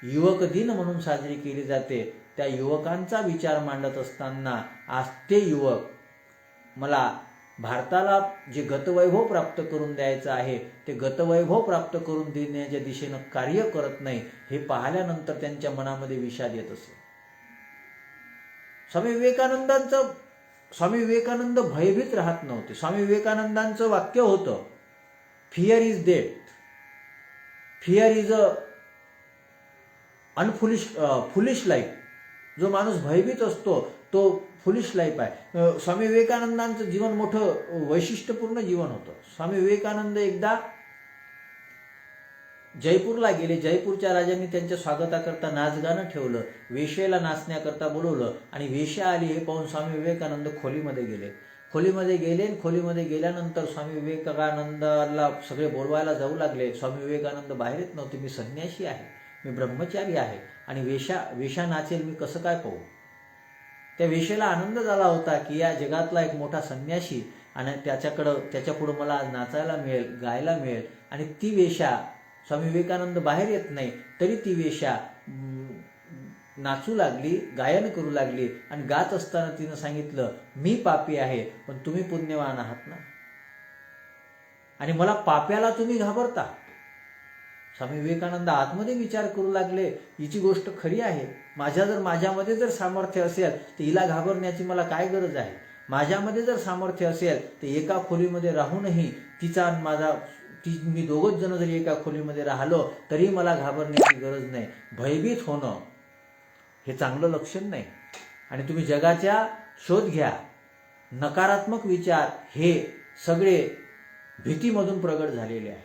युवक दिन म्हणून साजरी केली जाते. त्या युवकांचा विचार मांडत असताना आज ते युवक मला भारताला जे गतवैभव प्राप्त करून द्यायचं आहे ते गतवैभव प्राप्त करून देण्याच्या दिशेनं कार्य करत नाही, हे पाहिल्यानंतर त्यांच्या मनामध्ये विषाद येत असे. स्वामी विवेकानंद भयभीत राहत नव्हते. स्वामी विवेकानंदांचं वाक्य होतं, fear is death, fear is a foolish life. जो माणूस भयभीत असतो तो फुलिश लाईफ आहे. स्वामी विवेकानंदांचं जीवन मोठं वैशिष्ट्यपूर्ण जीवन होतं. स्वामी विवेकानंद एकदा जयपूरला गेले. जयपूरच्या राजांनी त्यांच्या स्वागताकरता नाचगाणं ठेवलं, वेश्येला नाचण्याकरता बोलवलं आणि वेश्या आली हे पाहून स्वामी विवेकानंद खोलीमध्ये गेले. खोलीमध्ये गेल्यानंतर स्वामी विवेकानंदाला सगळे बोलवायला जाऊ लागले. स्वामी विवेकानंद बाहेर येत नव्हते. मी संन्यासी आहे, मी ब्रह्मचारी आहे आणि वेश्या नाचेल मी कसं काय पाहू. त्या वेश्येला आनंद झाला होता की या जगातला एक मोठा संन्यासी आणि त्याच्यापुढं मला आज नाचायला मिळेल, गायला मिळेल. आणि ती वेश्या, स्वामी विवेकानंद बाहेर येत नाही तरी ती वेश्या नाचू लागली, गायन करू लागली आणि गात असताना तिनं सांगितलं, मी पापी आहे पण तुम्ही पुण्यवान आहात ना, आणि मला पाप्याला तुम्ही घाबरता. स्वामी विवेकानंद आतमध्ये विचार करू लागले, हिची गोष्ट खरी आहे. माझ्यामध्ये जर सामर्थ्य असेल तर हिला घाबरण्याची मला काय गरज आहे. माझ्यामध्ये जर सामर्थ्य असेल तर एका खोलीमध्ये राहूनही मी दोघच जण जरी एका खोलीमध्ये राहिलो तरी मला घाबरण्याची गरज नाही. भयभीत होणं हे चांगलं लक्षण नाही. आणि तुम्ही जगाच्या शोध घ्या, नकारात्मक विचार हे सगळे भीतीमधून प्रगट झालेले आहे.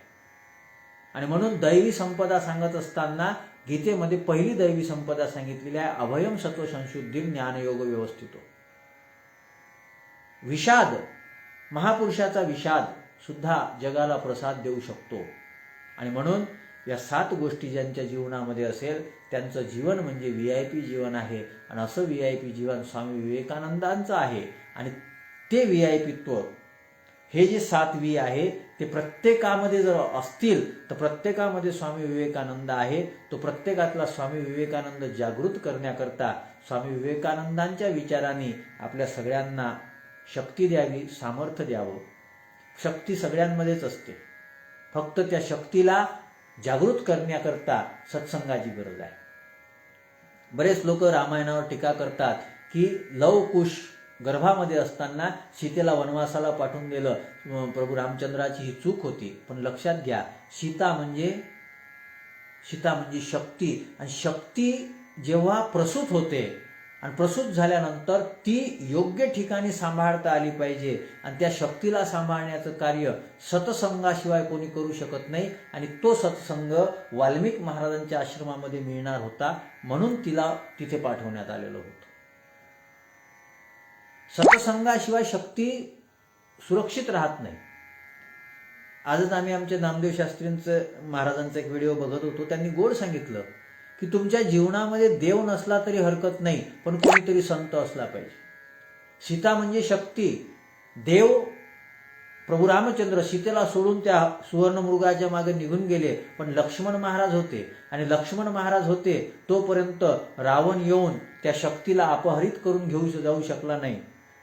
आणि म्हणून दैवी संपदा सांगत असताना गीतेमध्ये पहिली दैवी संपदा सांगितलेली आहे, अभयम सत्व संशुद्धिम ज्ञानयोग व्यवस्थितो. विषाद, महापुरुषाचा विषाद सुद्धा जगाला प्रसाद देऊ शकतो. आणि म्हणून या 7 गोष्टी ज्यांच्या जीवनामध्ये असेल त्यांचं जीवन म्हणजे VIP जीवन आहे. आणि असं VIP जीवन स्वामी विवेकानंदांचं आहे. आणि ते VIPत्व हे जे 7 V आहे ते प्रत्येकामध्ये जर असतील तर प्रत्येकामध्ये स्वामी विवेकानंद आहे. तो प्रत्येकातला स्वामी विवेकानंद जागृत करण्याकरता स्वामी विवेकानंदांच्या विचारांनी आपल्या सगळ्यांना शक्ती द्यावी, सामर्थ्य द्यावं. शक्ती सगळ्यांमध्येच असते, फक्त त्या शक्तीला जागृत करण्याकरता सत्संगाची गरज आहे. बरेच लोक रामायणावर टीका करतात की लव कुश गर्भामध्ये असताना सीतेला वनवासाला पाठवून दिलं, प्रभू रामचंद्राची ही चूक होती. पण लक्षात घ्या, सीता म्हणजे शक्ती. आणि शक्ती जेव्हा प्रसूत होते आणि प्रसूत झाल्यानंतर ती योग्य ठिकाणी सांभाळता आली पाहिजे. आणि त्या शक्तीला सांभाळण्याचं कार्य सत्संगाशिवाय कोणी करू शकत नाही. आणि तो सत्संग वाल्मिक महाराजांच्या आश्रमामध्ये मिळणार होता, म्हणून तिला तिथे पाठवण्यात आलेलं होतं. सत्संगाशिवाय शक्ती सुरक्षित राहत नाही. आजच आम्ही आमच्या नामदेव शास्त्रींचं महाराजांचा एक व्हिडिओ बघत होतो. त्यांनी गोड सांगितलं की तुमच्या जीवनामध्ये देव नसला तरी हरकत नाही, पण कोणीतरी संत असला पाहिजे. सीता म्हणजे शक्ती. देव प्रभू रामचंद्र सीतेला सोडून त्या सुवर्णमृगाच्या मागे निघून गेले, पण लक्ष्मण महाराज होते. आणि लक्ष्मण महाराज होते तोपर्यंत रावण येऊन त्या शक्तीला अपहरित करून घेऊ जाऊ शकला नाही.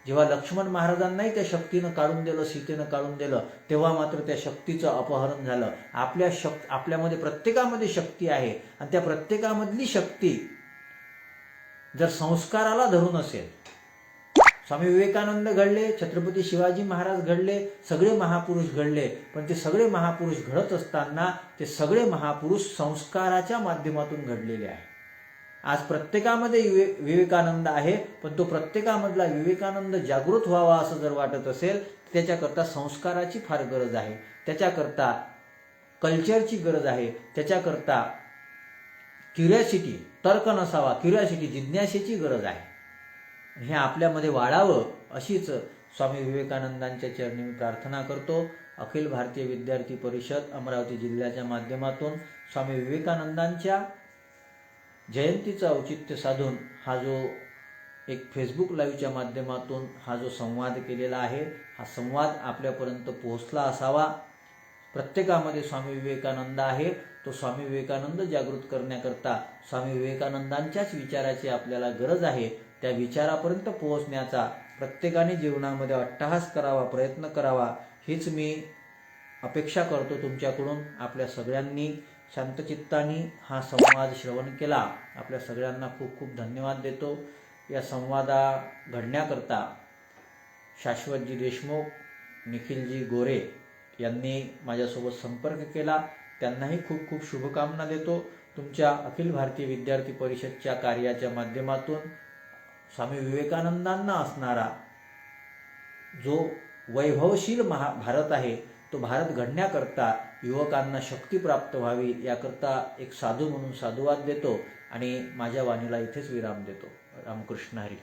जेव्हा लक्ष्मण महाराजांनाही त्या शक्तीनं काढून दिलं, सीतेनं काढून दिलं, तेव्हा मात्र त्या शक्तीचं अपहरण झालं. आपल्यामध्ये प्रत्येकामध्ये शक्ती आहे. आणि त्या प्रत्येकामधली शक्ती जर संस्काराला धरून असेल, स्वामी विवेकानंद घडले, छत्रपती शिवाजी महाराज घडले, सगळे महापुरुष घडले, पण ते सगळे महापुरुष घडत असताना ते सगळे महापुरुष संस्काराच्या माध्यमातून घडलेले आहे. आज प्रत्येकामध्ये विवेकानंद आहे, पण तो प्रत्येकामधला विवेकानंद जागृत व्हावा असं जर वाटत असेल, त्याच्याकरता संस्काराची फार गरज आहे, त्याच्याकरता कल्चरची गरज आहे, त्याच्याकरता क्युरिओसिटी, तर्क नसावा, क्युरिओसिटी, जिज्ञासेची गरज आहे. हे आपल्यामध्ये वाढावं अशीच स्वामी विवेकानंदांच्या चरणी मी प्रार्थना करतो. अखिल भारतीय विद्यार्थी परिषद अमरावती जिल्ह्याच्या माध्यमातून स्वामी विवेकानंदांच्या जयंतीचं औचित्य साधून हा जो एक फेसबुक लाईव्हच्या माध्यमातून हा जो संवाद केलेला आहे, हा संवाद आपल्यापर्यंत पोहोचला असावा. प्रत्येकामध्ये स्वामी विवेकानंद आहे. तो स्वामी विवेकानंद जागृत करण्याकरता स्वामी विवेकानंदांच्याच विचाराची आपल्याला गरज आहे. त्या विचारापर्यंत पोहोचण्याचा प्रत्येकाने जीवनामध्ये अट्टहास करावा, प्रयत्न करावा, हीच मी अपेक्षा करतो तुमच्याकडून. आपल्या सगळ्यांनी शांतचित्ताने हा संवाद श्रवण केला. आपल्या सगळ्यांना खूप खूप धन्यवाद देतो. या संवादा घडण्याकरता शाश्वतजी देशमुख, निखिलजी गोरे यांनी माझ्यासोबत संपर्क केला. त्यांनाही खूप खूप शुभकामना देतो. तुमच्या अखिल भारतीय विद्यार्थी परिषदच्या कार्याच्या माध्यमातून स्वामी विवेकानंदांना असणारा जो वैभवशील भारत आहे, तो भारत घडण्याकरता युवकांना शक्ती प्राप्त व्हावी याकरता एक साधू म्हणून साधुवाद देतो आणि माझ्या वाणीला इथेच विराम देतो. रामकृष्ण हरी.